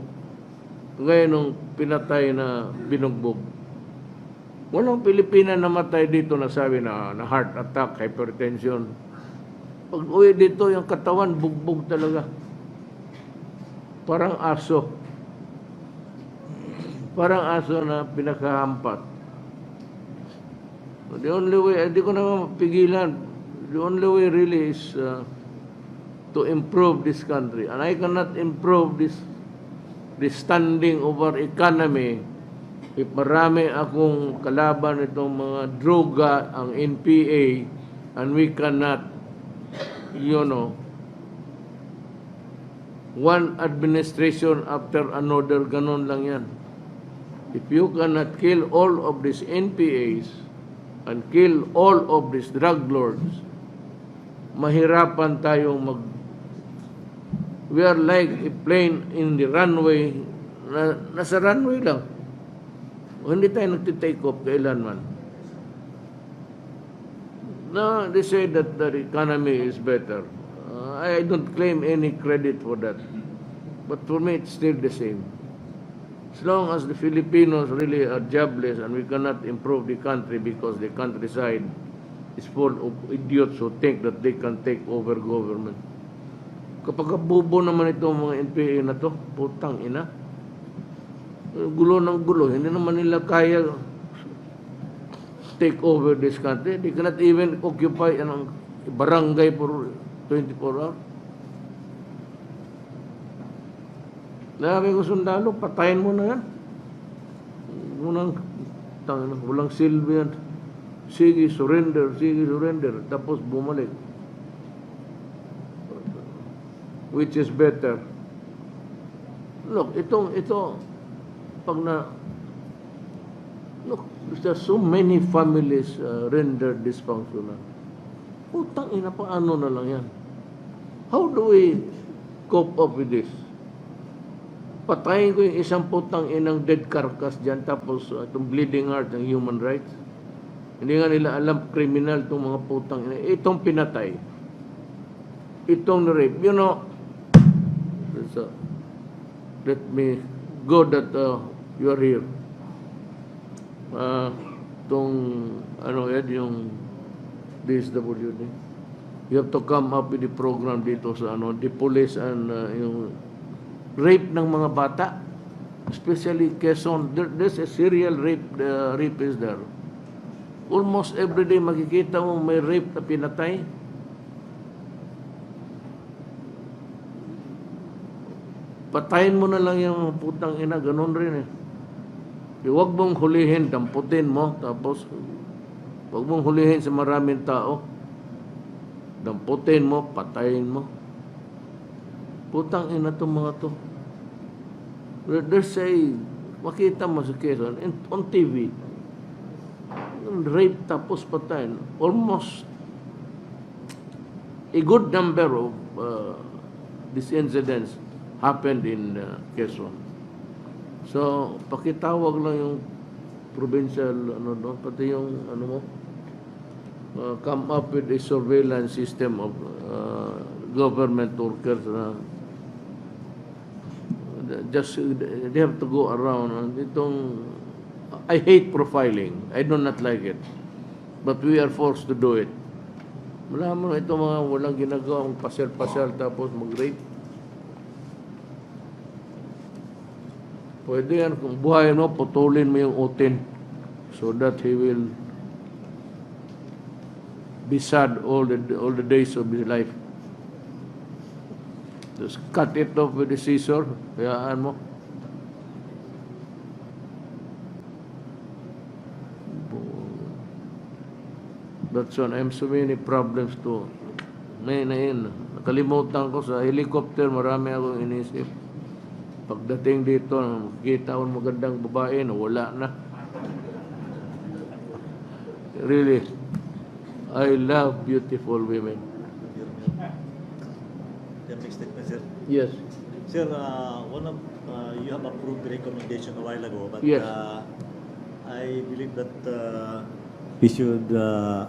Ngayon nung pinatay na binugbog. Walang Pilipina namatay dito na sabi na heart attack, hypertension. Pag uwi dito, yung katawan, bugbog talaga. Parang aso. Parang aso na pinakahampat. The only way, hindi ko naman mapigilan. The only way really is to improve this country. And I cannot improve this standing of our economy if marami akong kalaban itong mga droga, ang NPA, and we cannot, one administration after another, ganon lang yan. If you cannot kill all of these NPAs and kill all of these drug lords, mahirapan tayong we are like a plane in the runway, nasa runway lang. O hindi tayo nagtitake off kailanman. No, they say that the economy is better. I don't claim any credit for that. But for me, it's still the same. As long as the Filipinos really are jobless and we cannot improve the country because the countryside is full of idiots who think that they can take over government. Kapag bubo naman itong mga NPA na to, putang ina. Gulo ng gulo. Hindi naman nila kaya take over this country. They cannot even occupy anong barangay for 24 hours. Sabi ko, sundalo, patayin mo na yan. Walang silbi yan. Sige, surrender. Tapos bumalik. Which is better? Look, there's so many families rendered dysfunctional. Putang ina, paano na lang yan? How do we cope up with this? Patayin ko yung isang putang inang dead carcass dyan, tapos itong bleeding heart ng human rights. Hindi nga nila alam, criminal itong mga putang ina. Itong pinatay. Itong rape. Let me go that you are here. Yung DSWD. You have to come up with the program dito sa the police and yung rape ng mga bata, especially Quezon. There's a serial rape is there. Almost every day makikita mo may rape na pinatay. Patayin mo na lang yung putang ina, ganun rin eh. Huwag mong hulihin, damputin mo, tapos huwag mong hulihin sa maraming tao. Damputin mo, patayin mo. Putang ina itong mga to. There's makita mo sa Quezon, on TV, rape tapos patayin. Almost a good number of these incidents happened in Quezon. So, pakitawag lang yung provincial, pati yung, come up with a surveillance system of government workers na they have to go around. I hate profiling. I do not like it. But we are forced to do it. Wala mo itong mga walang ginagawang pasyal-pasyal tapos mag-rape. Pwede yan, kung buhayin mo, putulin mo yung utin so that he will be sad all the days of his life. Just cut it off with the scissor, hayaan mo. That's one. I have so many problems too. Nakalimutan ko sa helicopter, marami akong inisip. Pagdating dito, makikita ko magandang babae na wala na. Really, I love beautiful women. Next statement, sir. Yes. Sir, you have approved the recommendation a while ago, but Yes. I believe that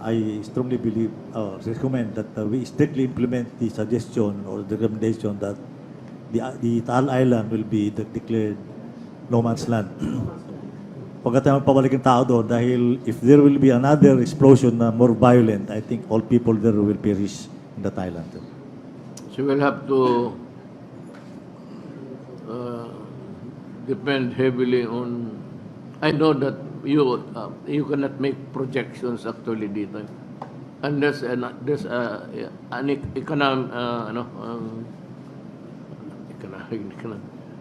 I strongly believe, recommend that we strictly implement the suggestion or the recommendation that the Taal Island will be declared no man's land. Pagka tayo magpabalik ang tao doon, dahil if there will be another explosion na more violent, I think all people there will perish in that island. So we'll have to depend heavily on. I know that you cannot make projections actually dito, and there's an economic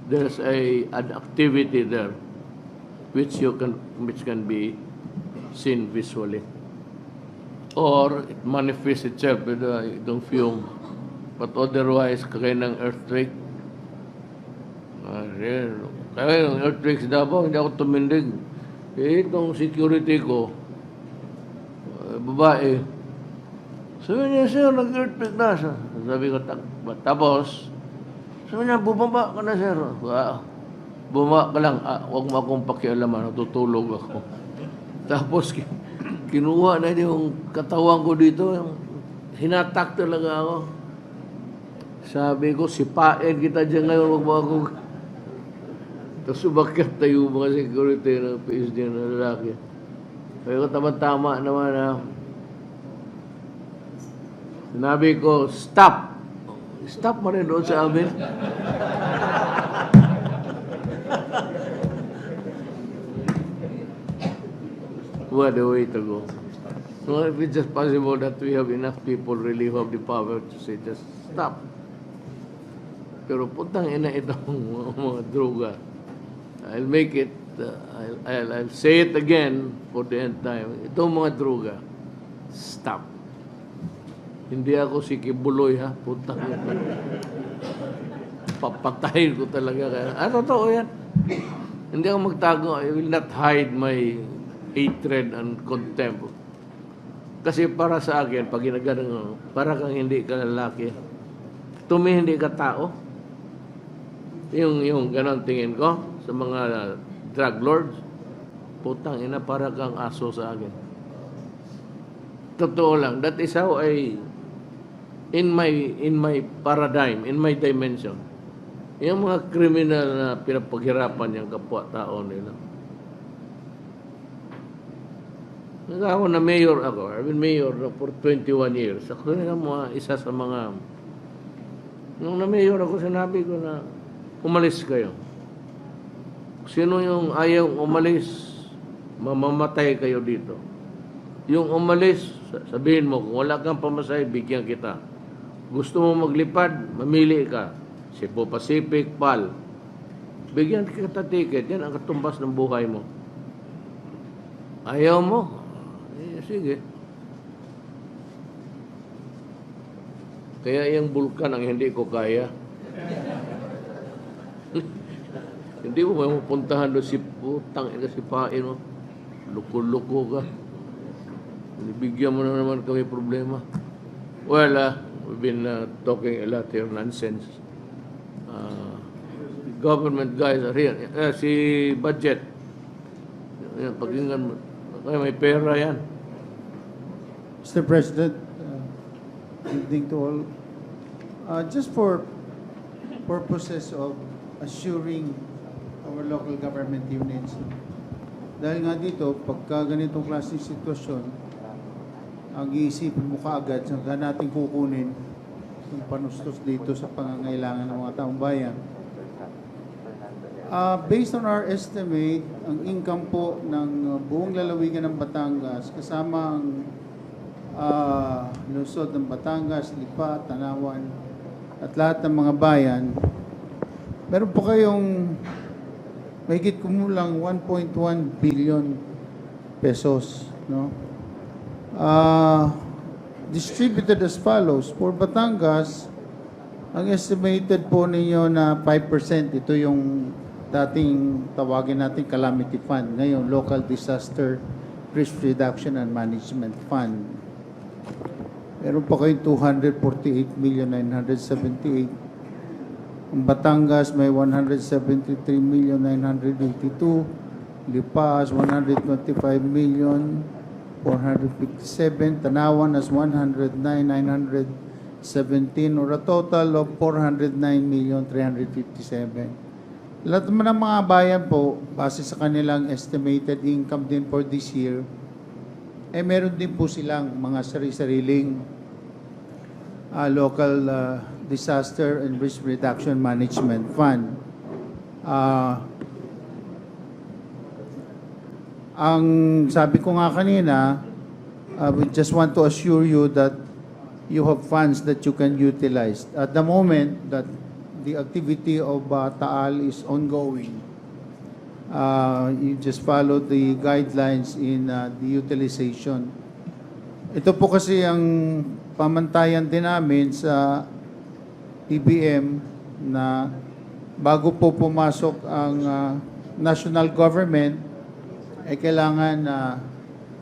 there's an activity there which can be seen visually, or it manifests itself with itong fume, but otherwise kagaya ng earthquake. Kaya ng earthquakes Davao, hindi ako tumindig. Itong security ko, babae, sabi niya, sir, nag-earthquake na siya. Sabi ko, tapos, sabi niya, bumaba ka na, sir. Bumaba ka lang, huwag mo akong pakialaman, natutulog ako. Tapos, kinuha na yung katawan ko dito, hinatak talaga ako. Sabi ko, sipain kita dyan ngayon, huwag mo akong... Tapos sumakyat tayo mga security ng PSD na lalaki. Sabi ko, tama-tama naman na. Sinabi ko, stop! Stop mo rin doon sa amin. What a way to go. So if it's just possible that we have enough people really who have the power to say, just stop. Pero putang ina itong mga droga. I'll make it, I'll say it again for the end time. Itong mga droga, stop. Hindi ako si Kibuloy, ha? Putang ina. Papatayin ko talaga kaya. Totoo yan. Hindi ako magtago. I will not hide my hatred and contempt. Kasi para sa akin, pag ginagano, para kang hindi ka lalaki. Tumi hindi ka tao. Yung ganon tingin ko sa mga drug lords, putang ina, para kang aso sa akin. Totoo lang. That is how in my paradigm, in my dimension, yung mga kriminal na pinapaghirapan yung kapwa-tao nila. Ako na mayor ako. I've been mayor for 21 years. Ako na isa sa mga... Nung na mayor ako, sinabi ko na umalis kayo. Sino yung ayaw umalis, mamamatay kayo dito. Yung umalis, sabihin mo, kung wala kang pamasahe, bigyan kita. Gusto mo maglipad, mamili ka. Cebu Pacific, PAL. Bigyan kita ticket. Yan ang katumbas ng buhay mo. Ayaw mo? Sige. Kaya yung bulkan ang hindi ko kaya. Hindi mo mapupuntahan doon si putang ina si pain mo. Luko-luko ka. Bigyan mo na naman kami problema. Well, we've been talking a lot here nonsense. Government guys are here. Si budget. Yan, pakinggan mo. Kaya may pera yan. Mr. President, good evening to all. Just for purposes of assuring our local government units, dahil nga dito, pagka ganitong klaseng sitwasyon, ang iisipin mo kaagad, saan natin kukunin yung panustos dito sa pangangailangan ng mga taong bayan. Based on our estimate, ang income po ng buong lalawigan ng Batangas, kasama ang lungsod ng Batangas, Lipa, Tanawan, at lahat ng mga bayan, meron po kayong mahigit kumulang 1.1 billion pesos, no? Distributed as follows. For Batangas, ang estimated po ninyo na 5%, ito yung dating tawagin natin calamity fund. Ngayon, Local Disaster Risk Reduction and Management Fund. Meron pa kayong 248,978. Ang Batangas may 173,982. Lipas, 125,457. Tanawan as 109,917, or a total of 409,357. Lahat naman ng mga bayan po, base sa kanilang estimated income din for this year, meron din po silang mga sari-sariling local disaster and risk reduction management fund. Ang sabi ko nga kanina, we just want to assure you that you have funds that you can utilize. At the moment that the activity of Taal is ongoing, you just follow the guidelines in the utilization. Ito po kasi ang pamantayan din namin sa TBM na bago po pumasok ang national government, ay kailangan na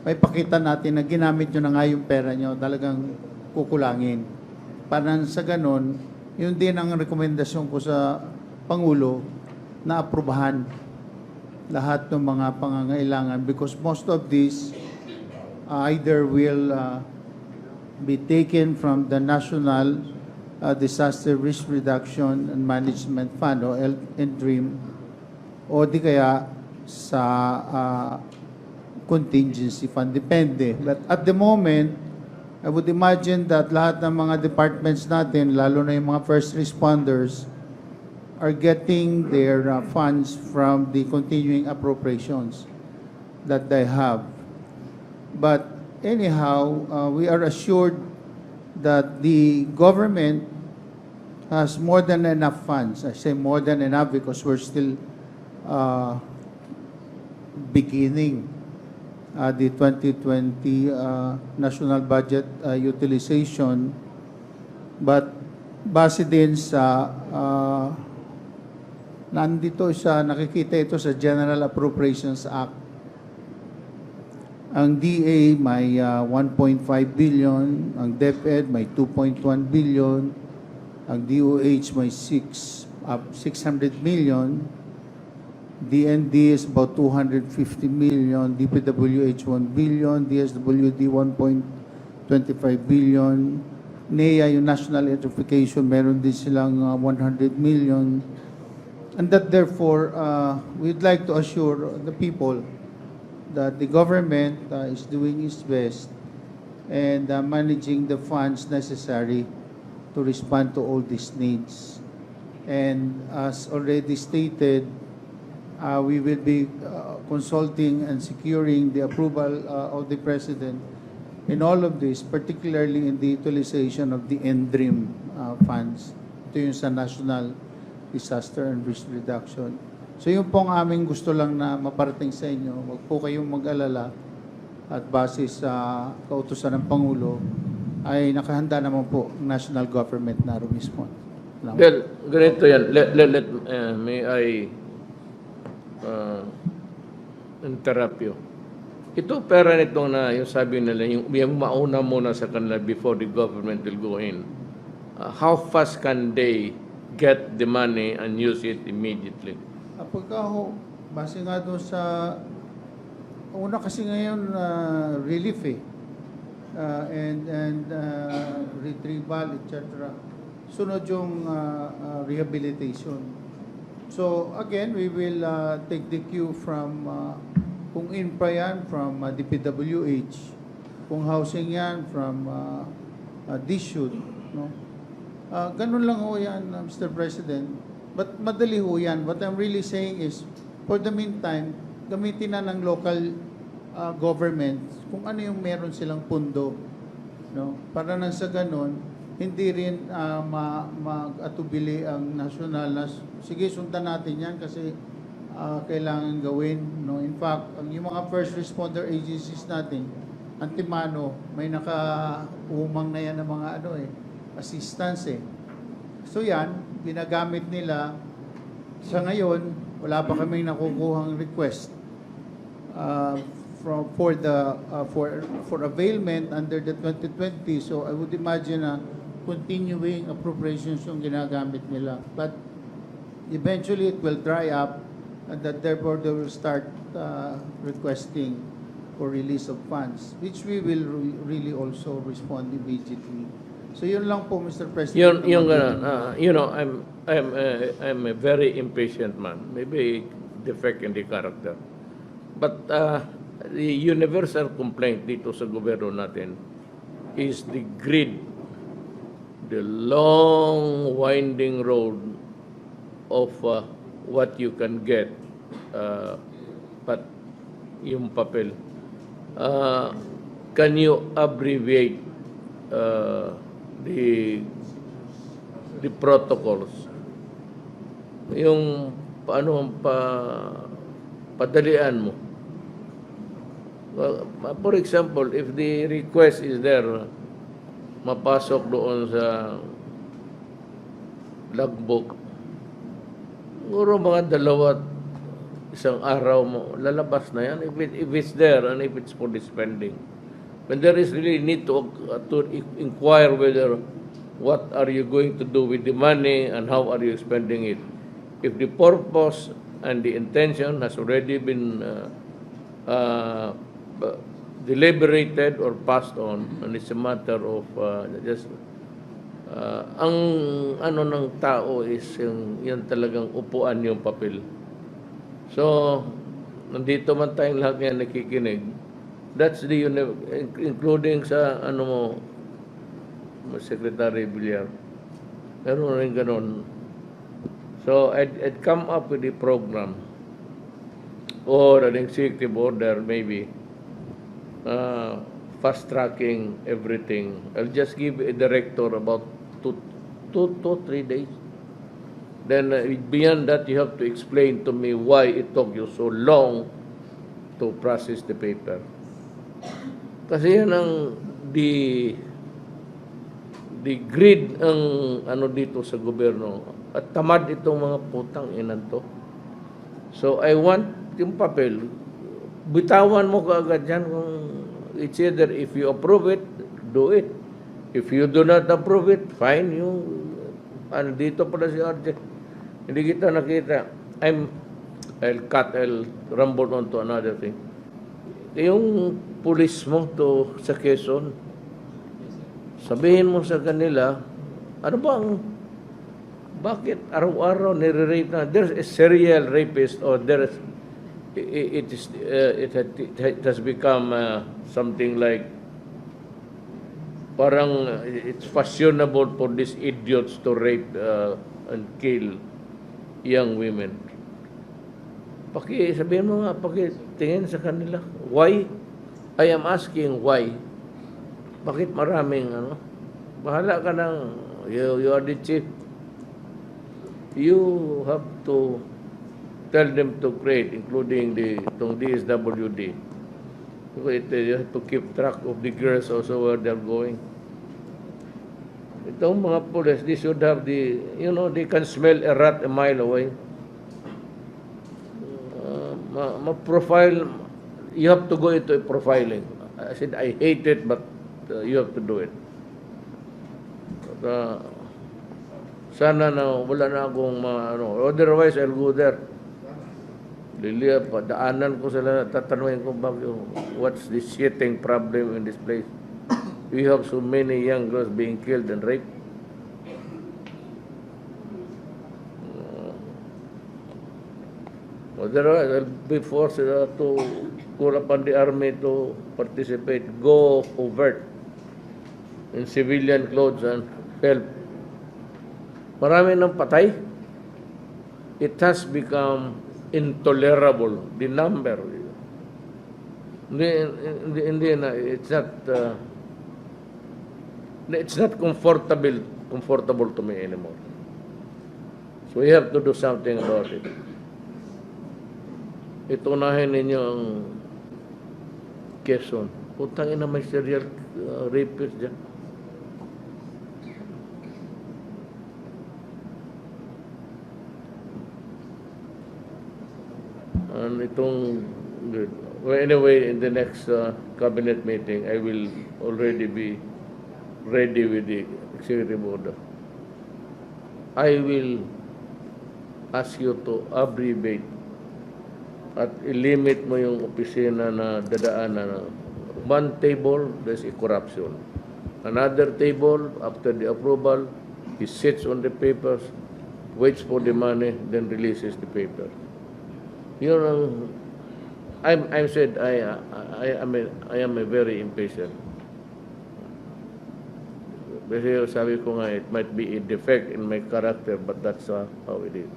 may pakita natin na ginamit nyo na nga yung pera nyo, talagang kukulangin. Para sa ganon, yun din ang rekomendasyon ko sa Pangulo na aprubahan lahat ng mga pangangailangan because most of these either will be taken from the National Disaster Risk Reduction and Management Fund o NDRIM o di kaya sa contingency fund. Depende. But at the moment, I would imagine that lahat ng mga departments natin, lalo na yung mga first responders, are getting their funds from the continuing appropriations that they have. But anyhow, we are assured that the government has more than enough funds. I say more than enough because we're still beginning the 2020 national budget utilization. But base din sa nandito sa nakikita ito sa General Appropriations Act. Ang DA may 1.5 billion, ang DepEd may 2.1 billion, ang DOH may 600 million, DND is about 250 million, DPWH 1 billion, DSWD 1.25 billion, NEA, yung National Electrification, meron din silang 100 million. And that therefore, we'd like to assure the people that the government is doing its best and managing the funds necessary to respond to all these needs. And as already stated, we will be consulting and securing the approval of the President in all of this, particularly in the utilization of the NDRIM funds. Ito yung sa National Disaster and Risk Reduction. So yun pong aming gusto lang na maparating sa inyo. Huwag po kayong mag-alala at base sa kautusan ng Pangulo ay nakahanda naman po ang national government na rumismon. Well, ganito yan. May I interrupt you. Ito pera nitong na yung sabi nila, yung mauna muna sa kanila before the government will go in. How fast can they get the money and use it immediately? Pagka ho, base nga doon sa una kasi ngayon relief and retrieval, etc. Sunod yung rehabilitation. So again, we will take the cue from kung infra yan, from DPWH, kung housing yan, from DSUD. No? Ganun lang ho yan, Mr. President. But madali ho yan. What I'm really saying is, for the meantime, gamitin na ng local government kung ano yung meron silang pundo. No? Para nang sa ganun, hindi rin mag-atubili ang national na, sige, sundan natin yan kasi kailangan gawin. No? In fact, yung mga first responder agencies natin, antimano, may naka-umang na yan ng mga assistance So yan, ginagamit nila. Sa ngayon, wala pa kaming nakukuhang request for availment under the 2020. So I would imagine na continuing appropriations yung ginagamit nila. But eventually it will dry up and that therefore they will start requesting for release of funds, which we will really also respond immediately. So yun lang po, Mr. President. I'm a very impatient man. Maybe defect in the character. But the universal complaint dito sa gobyerno natin is the grid, the long winding road of what you can get. But yung papel. Can you abbreviate the protocols? Yung paano padalian mo. Well, for example, if the request is there, mapasok doon sa logbook, siguro mga isang araw mo, lalabas na yan if it's there and if it's for the spending. When there is really need to inquire whether what are you going to do with the money and how are you spending it. If the purpose and the intention has already been deliberated or passed on, and it's a matter of just ang ano ng tao is yan talagang upuan yung papel. So, nandito man tayong lahat ngayon nakikinig. That's the including sa ano mo, Secretary Villar. Meron rin ganun. So, I'd come up with a program or an executive order maybe fast-tracking everything. I'll just give a director about 2 to 3 days. Then beyond that, you have to explain to me why it took you so long to process the paper. Kasi yan ang the greed ang ano dito sa gobyerno. At tamad itong mga putang inan to. So I want yung papel, bitawan mo kaagad yan kung it's either if you approve it, do it. If you do not approve it, fine, yung ano dito pala si RJ. Hindi kita nakita. I'll rumble on to another thing. Yung pulis mo to sa Quezon, sabihin mo sa kanila, ano bang, bakit araw-araw nire-rape na? There's a serial rapist or it has become something like parang it's fashionable for these idiots to rape and kill young women. Sabihin mo nga, tingin sa kanila. Why? I am asking why. Bakit maraming ano? Bahala ka ng, you are the chief. You have to tell them to create, including itong DSWD. You have to keep track of the girls also where they're going. Itong mga police, they should have they can smell a rat a mile away. Profile, you have to go into a profiling. I said, I hate it, but you have to do it. Sana na wala na akong otherwise I'll go there. Lilia, padaanan ko sila, tatanungin ko what's the shitting problem in this place? We have so many young girls being killed and raped. Otherwise, I'll be forced to call upon the army to participate, go overt in civilian clothes and help. Marami ng patay. It has become intolerable, the number. Hindi na, it's not comfortable to me anymore. So we have to do something about it. Itunahin ninyo ang Quezon. Putang ina, may serial rapist dyan. And anyway, in the next cabinet meeting, I will already be ready with the executive order. I will ask you to abbreviate at i-limit mo yung opisina na dadaanan. One table, there's a corruption. Another table, after the approval, he sits on the papers, waits for the money, then releases the paper. You know, I said I am a very impatient. Kasi sabi ko nga, it might be a defect in my character, but that's how it is.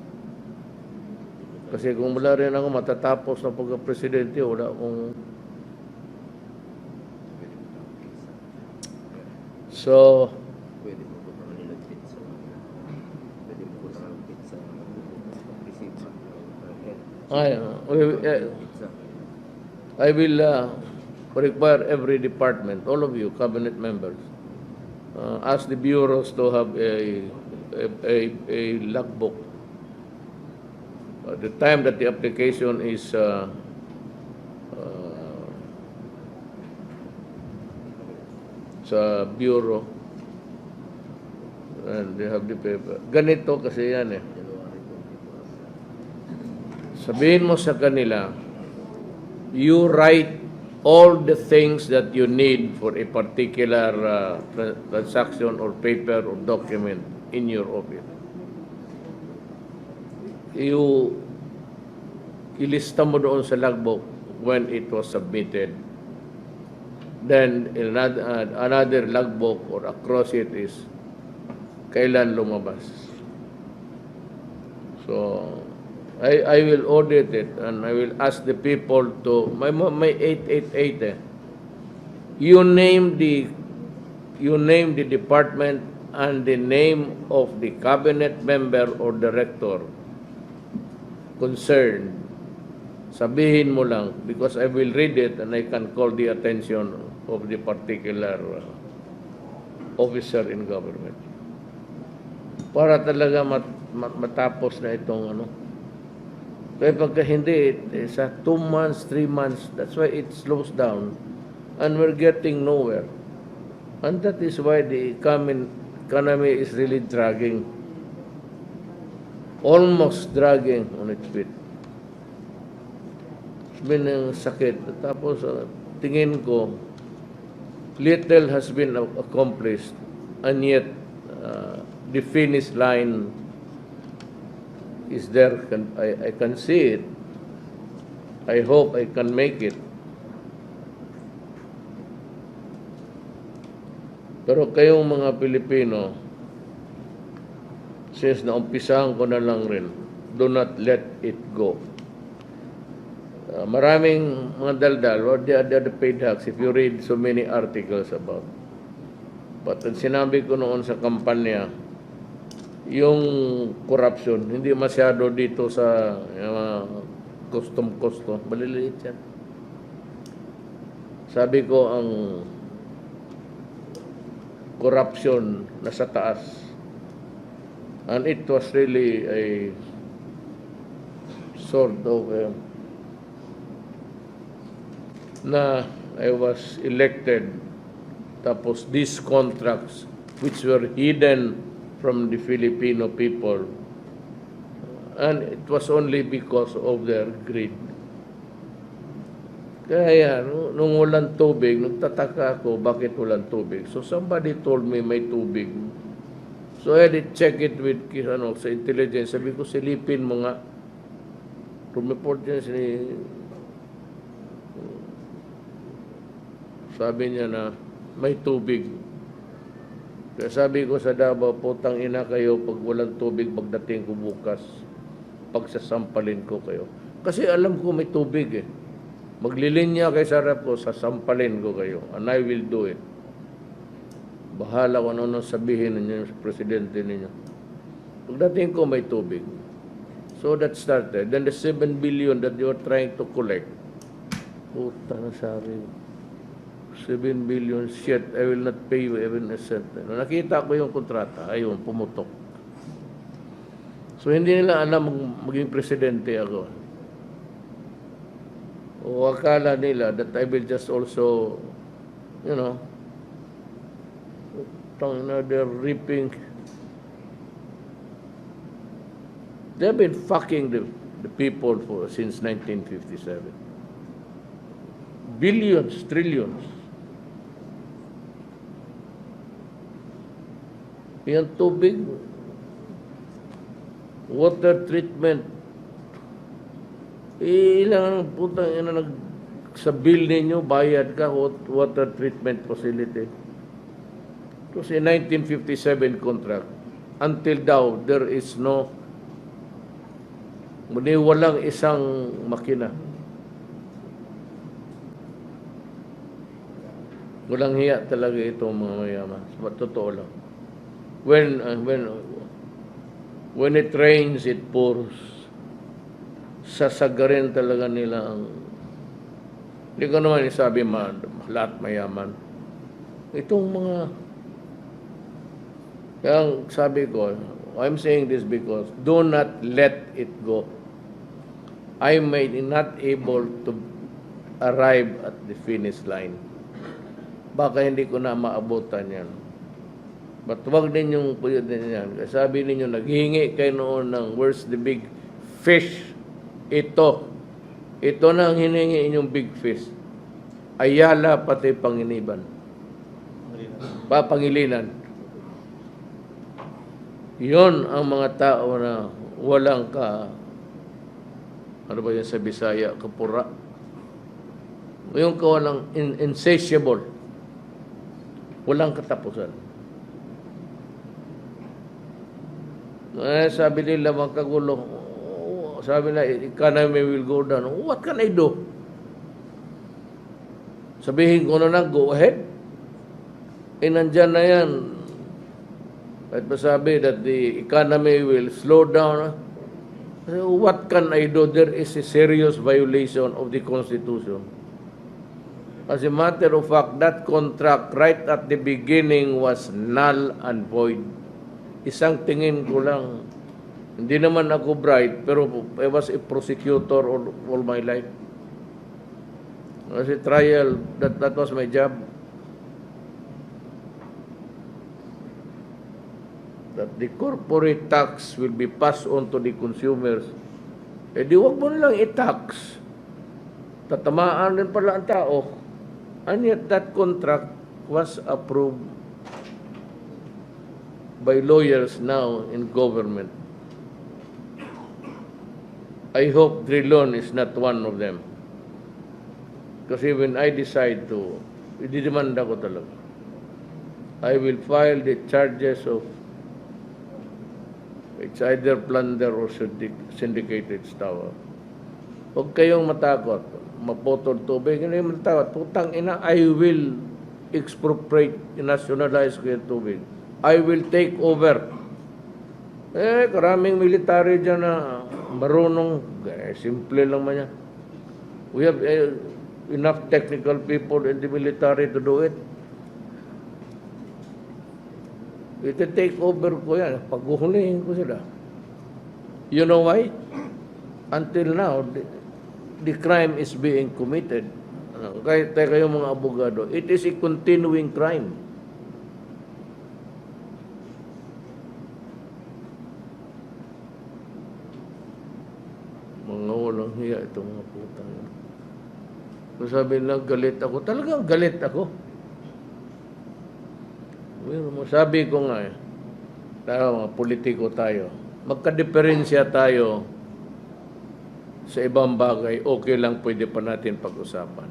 Kasi kung wala rin ako matatapos na pagka-presidente, wala akong... So, I will require every department, all of you, cabinet members, ask the bureaus to have a logbook. The time that the application is sa bureau, and they have the paper. Ganito kasi yan eh. Sabihin mo sa kanila, you write all the things that you need for a particular transaction or paper or document in your office. Ilista mo doon sa logbook when it was submitted. Then another logbook or across it is kailan lumabas. So I will audit it and I will ask the people to may 888 You name the department and the name of the cabinet member or director concerned. Sabihin mo lang because I will read it and I can call the attention of the particular officer in government. Para talaga matapos na itong ano. Kaya pagka hindi, sa 2 months, 3 months, that's why it slows down and we're getting nowhere. And that is why the economy is really dragging, almost dragging on its feet. It's been sakit. Tapos tingin ko, little has been accomplished and yet the finish line is there. I can see it. I hope I can make it. Pero kayong mga Pilipino, since naumpisahan ko na lang rin, do not let it go. Maraming mga daldal, or the paid hacks, if you read so many articles about. But sinabi ko noon sa kampanya, yung corruption, hindi masyado dito sa custom. Maliliit yan. Sabi ko, ang corruption nasa taas. And it was really a sort of na I was elected, tapos these contracts which were hidden from the Filipino people, and it was only because of their greed. Kaya nung walang tubig, nagtataka ako bakit walang tubig. So somebody told me may tubig. So I had to check it with sa intelligence. Sabi ko, silipin mo nga. Rumeport niya sabi niya na may tubig. Kaya sabi ko sa Davao, putang ina kayo pag walang tubig pagdating ko bukas. Pagsasampalin ko kayo. Kasi alam ko may tubig eh. Maglilinya kayo sa harap ko, sasampalin ko kayo. And I will do it. Bahala ko ano sabihin ninyo sa presidente ninyo. Pagdating ko may tubig. So that started. Then the 7 billion that you are trying to collect. Puta na sabi. 7 billion, shit, I will not pay you even a cent. Nakita ko yung kontrata, ayun, pumutok. So hindi nila alam maging presidente ako. O akala nila that I will just also, they're reaping. They've been fucking the people since 1957. Billions, trillions. Yung tubig, water treatment, ilang putang sa bill ninyo, bayad ka, water treatment facility. It was a 1957 contract. Until now, there is no Muli walang isang makina. Walang hiya talaga itong mga mayaman. Totoo lang. When it rains, it pours. Sasagarin talaga nila ang... Hindi ko naman isabi lahat mayaman. Itong mga... Kaya sabi ko, I'm saying this because do not let it go. I may not able to arrive at the finish line. Baka hindi ko na maabutan yan. But huwag ninyong puyudin yan. Kasi sabi ninyo, naghihingi kayo noon ng where's the big fish? Ito na ang hiningi inyong big fish. Ayala pati Panginiban. Pangilinan. Yon ang mga tao na walang ano ba yan sa Bisaya? Kapura. Yung walang insatiable. Walang katapusan. Sabi nila magkagulo, sabi na, economy will go down. What can I do? Sabihin ko na lang, go ahead. Nandyan na yan. Kahit masabi that the economy will slow down. What can I do? There is a serious violation of the Constitution. As a matter of fact, that contract right at the beginning was null and void. Isang tingin ko lang, hindi naman ako bright, pero I was a prosecutor all my life. As a trial, that was my job. That the corporate tax will be passed on to the consumers. Di wag mo nilang i-tax. Tatamaan din pala ang tao. And yet that contract was approved by lawyers now in government. I hope Drilon is not one of them. Kasi when I decide to, ididemanda ko talaga. I will file the charges of it's either plunder or syndicated style. Huwag kayong matakot. Mapotol tubig. Hindi matakot. Putang ina, I will expropriate, nationalize ko yung tubig. I will take over. Karaming military dyan na marunong. Simple lang man yan. We have enough technical people in the military to do it. Iti-take over ko yan. Paghuhulihin ko sila. You know why? Until now, the crime is being committed. Kahit kayong mga abogado, it is a continuing crime. Mga walang hiya itong mga putang. Kung sabi nila, galit ako. Talagang galit ako. Sabi ko nga, tayo mga politiko tayo, magka-diferensya tayo sa ibang bagay, okay lang pwede pa natin pag-usapan.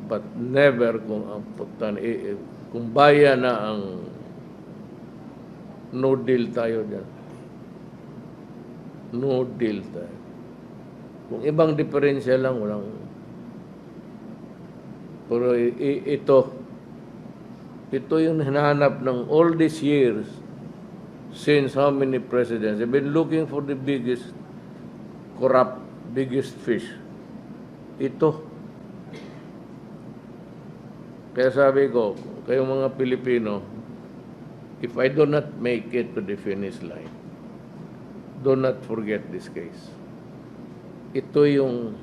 But never kung bayan na ang no deal tayo dyan. No deal tayo. Kung ibang diferensya lang, walang. Pero ito yung hinahanap ng all these years since how many presidents. They've been looking for the biggest corrupt, biggest fish. Ito. Kaya sabi ko, kayong mga Pilipino, if I do not make it to the finish line, do not forget this case. Ito yung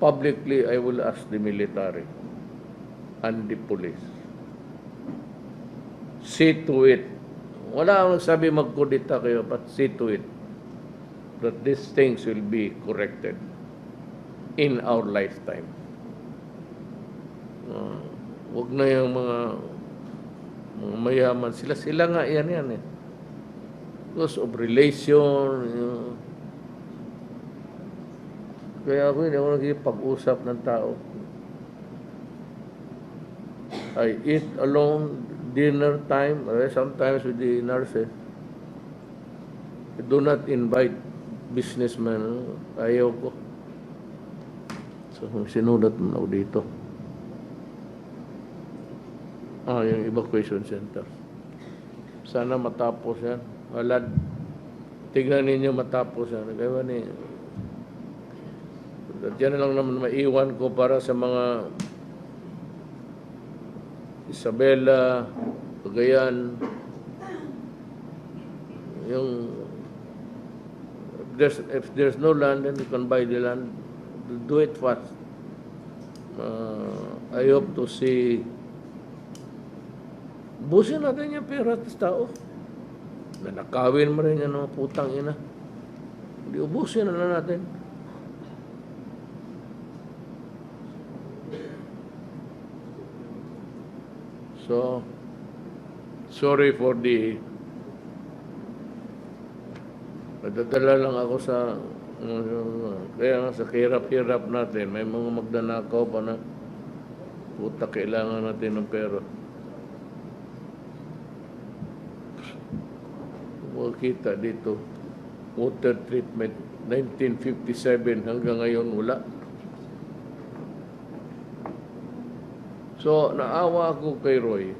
publicly, I will ask the military and the police. See to it. Wala akong nagsabi magkudita kayo, but see to it that these things will be corrected in our lifetime. Wag na yung mga mayaman. Sila nga yan eh. Because of relation, kaya ako hindi ako nagpag-usap ng tao. I eat alone, dinner time, sometimes with the nurses, do not invite businessmen. Ayaw ko. So, sinulat mo na ako dito. Yung evacuation center. Sana matapos yan. Walad. Tignan ninyo matapos yan. Kaya ni, at yan lang naman maiwan ko para sa mga Isabela, Cagayan, yung if there's no land, then you can buy the land. Do it fast. I hope to see. Busin natin yung pera at tao. Nanakawin mo rin yan ng putang ina. Hindi ubusin na natin. So, sorry for the nadadala lang ako sa kaya nga sa hirap-hirap natin may mga magdanakaw pa na puta kailangan natin ng pera. Kita dito water treatment 1957 hanggang ngayon wala. So naawa ako kay Roy.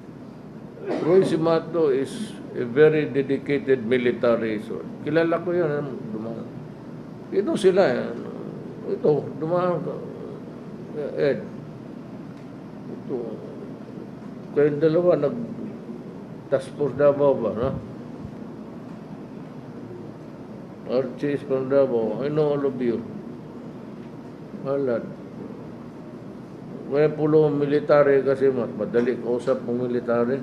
Roy Simato is a very dedicated military. So, kilala ko yan. Ito sila. Ito, dumaan ka. Ed. Ito. Kayong dalawa, nag-task force Davao ba, no? Archies from Davao. I know all of you. Halad. May pulo military kasi madali kausap ng military.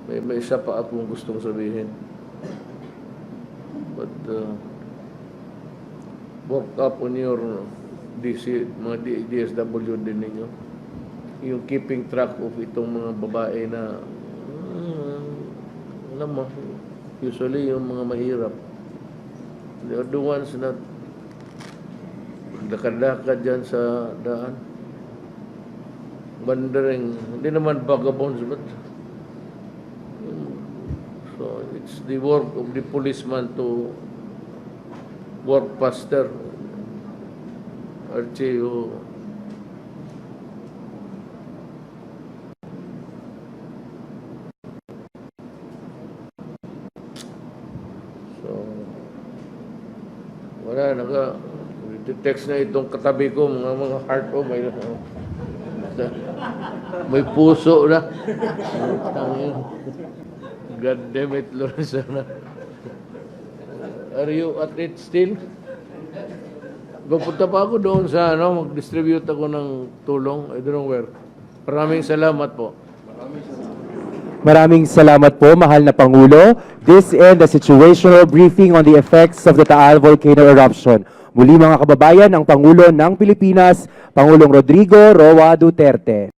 May isa pa akong gustong sabihin. But work up on your DC, mga DSW din ninyo. Yung keeping track of itong mga babae na alam mo, usually yung mga mahirap. They are the ones na lakad-lakad dyan sa daan. Wandering, hindi naman vagabonds, but so it's the work of the policeman to work faster. Archie, so wala, text na itong katabi ko, mga heart ko, may puso na. God damn it, Lorenzana. Are you at it still? Pupunta pa ako doon sa mag-distribute ako ng tulong. I don't know where. Maraming salamat po. Maraming salamat po, mahal na Pangulo. This ends the situational briefing on the effects of the Taal Volcano Eruption. Muli mga kababayan, ang Pangulo ng Pilipinas, Pangulong Rodrigo Roa Duterte.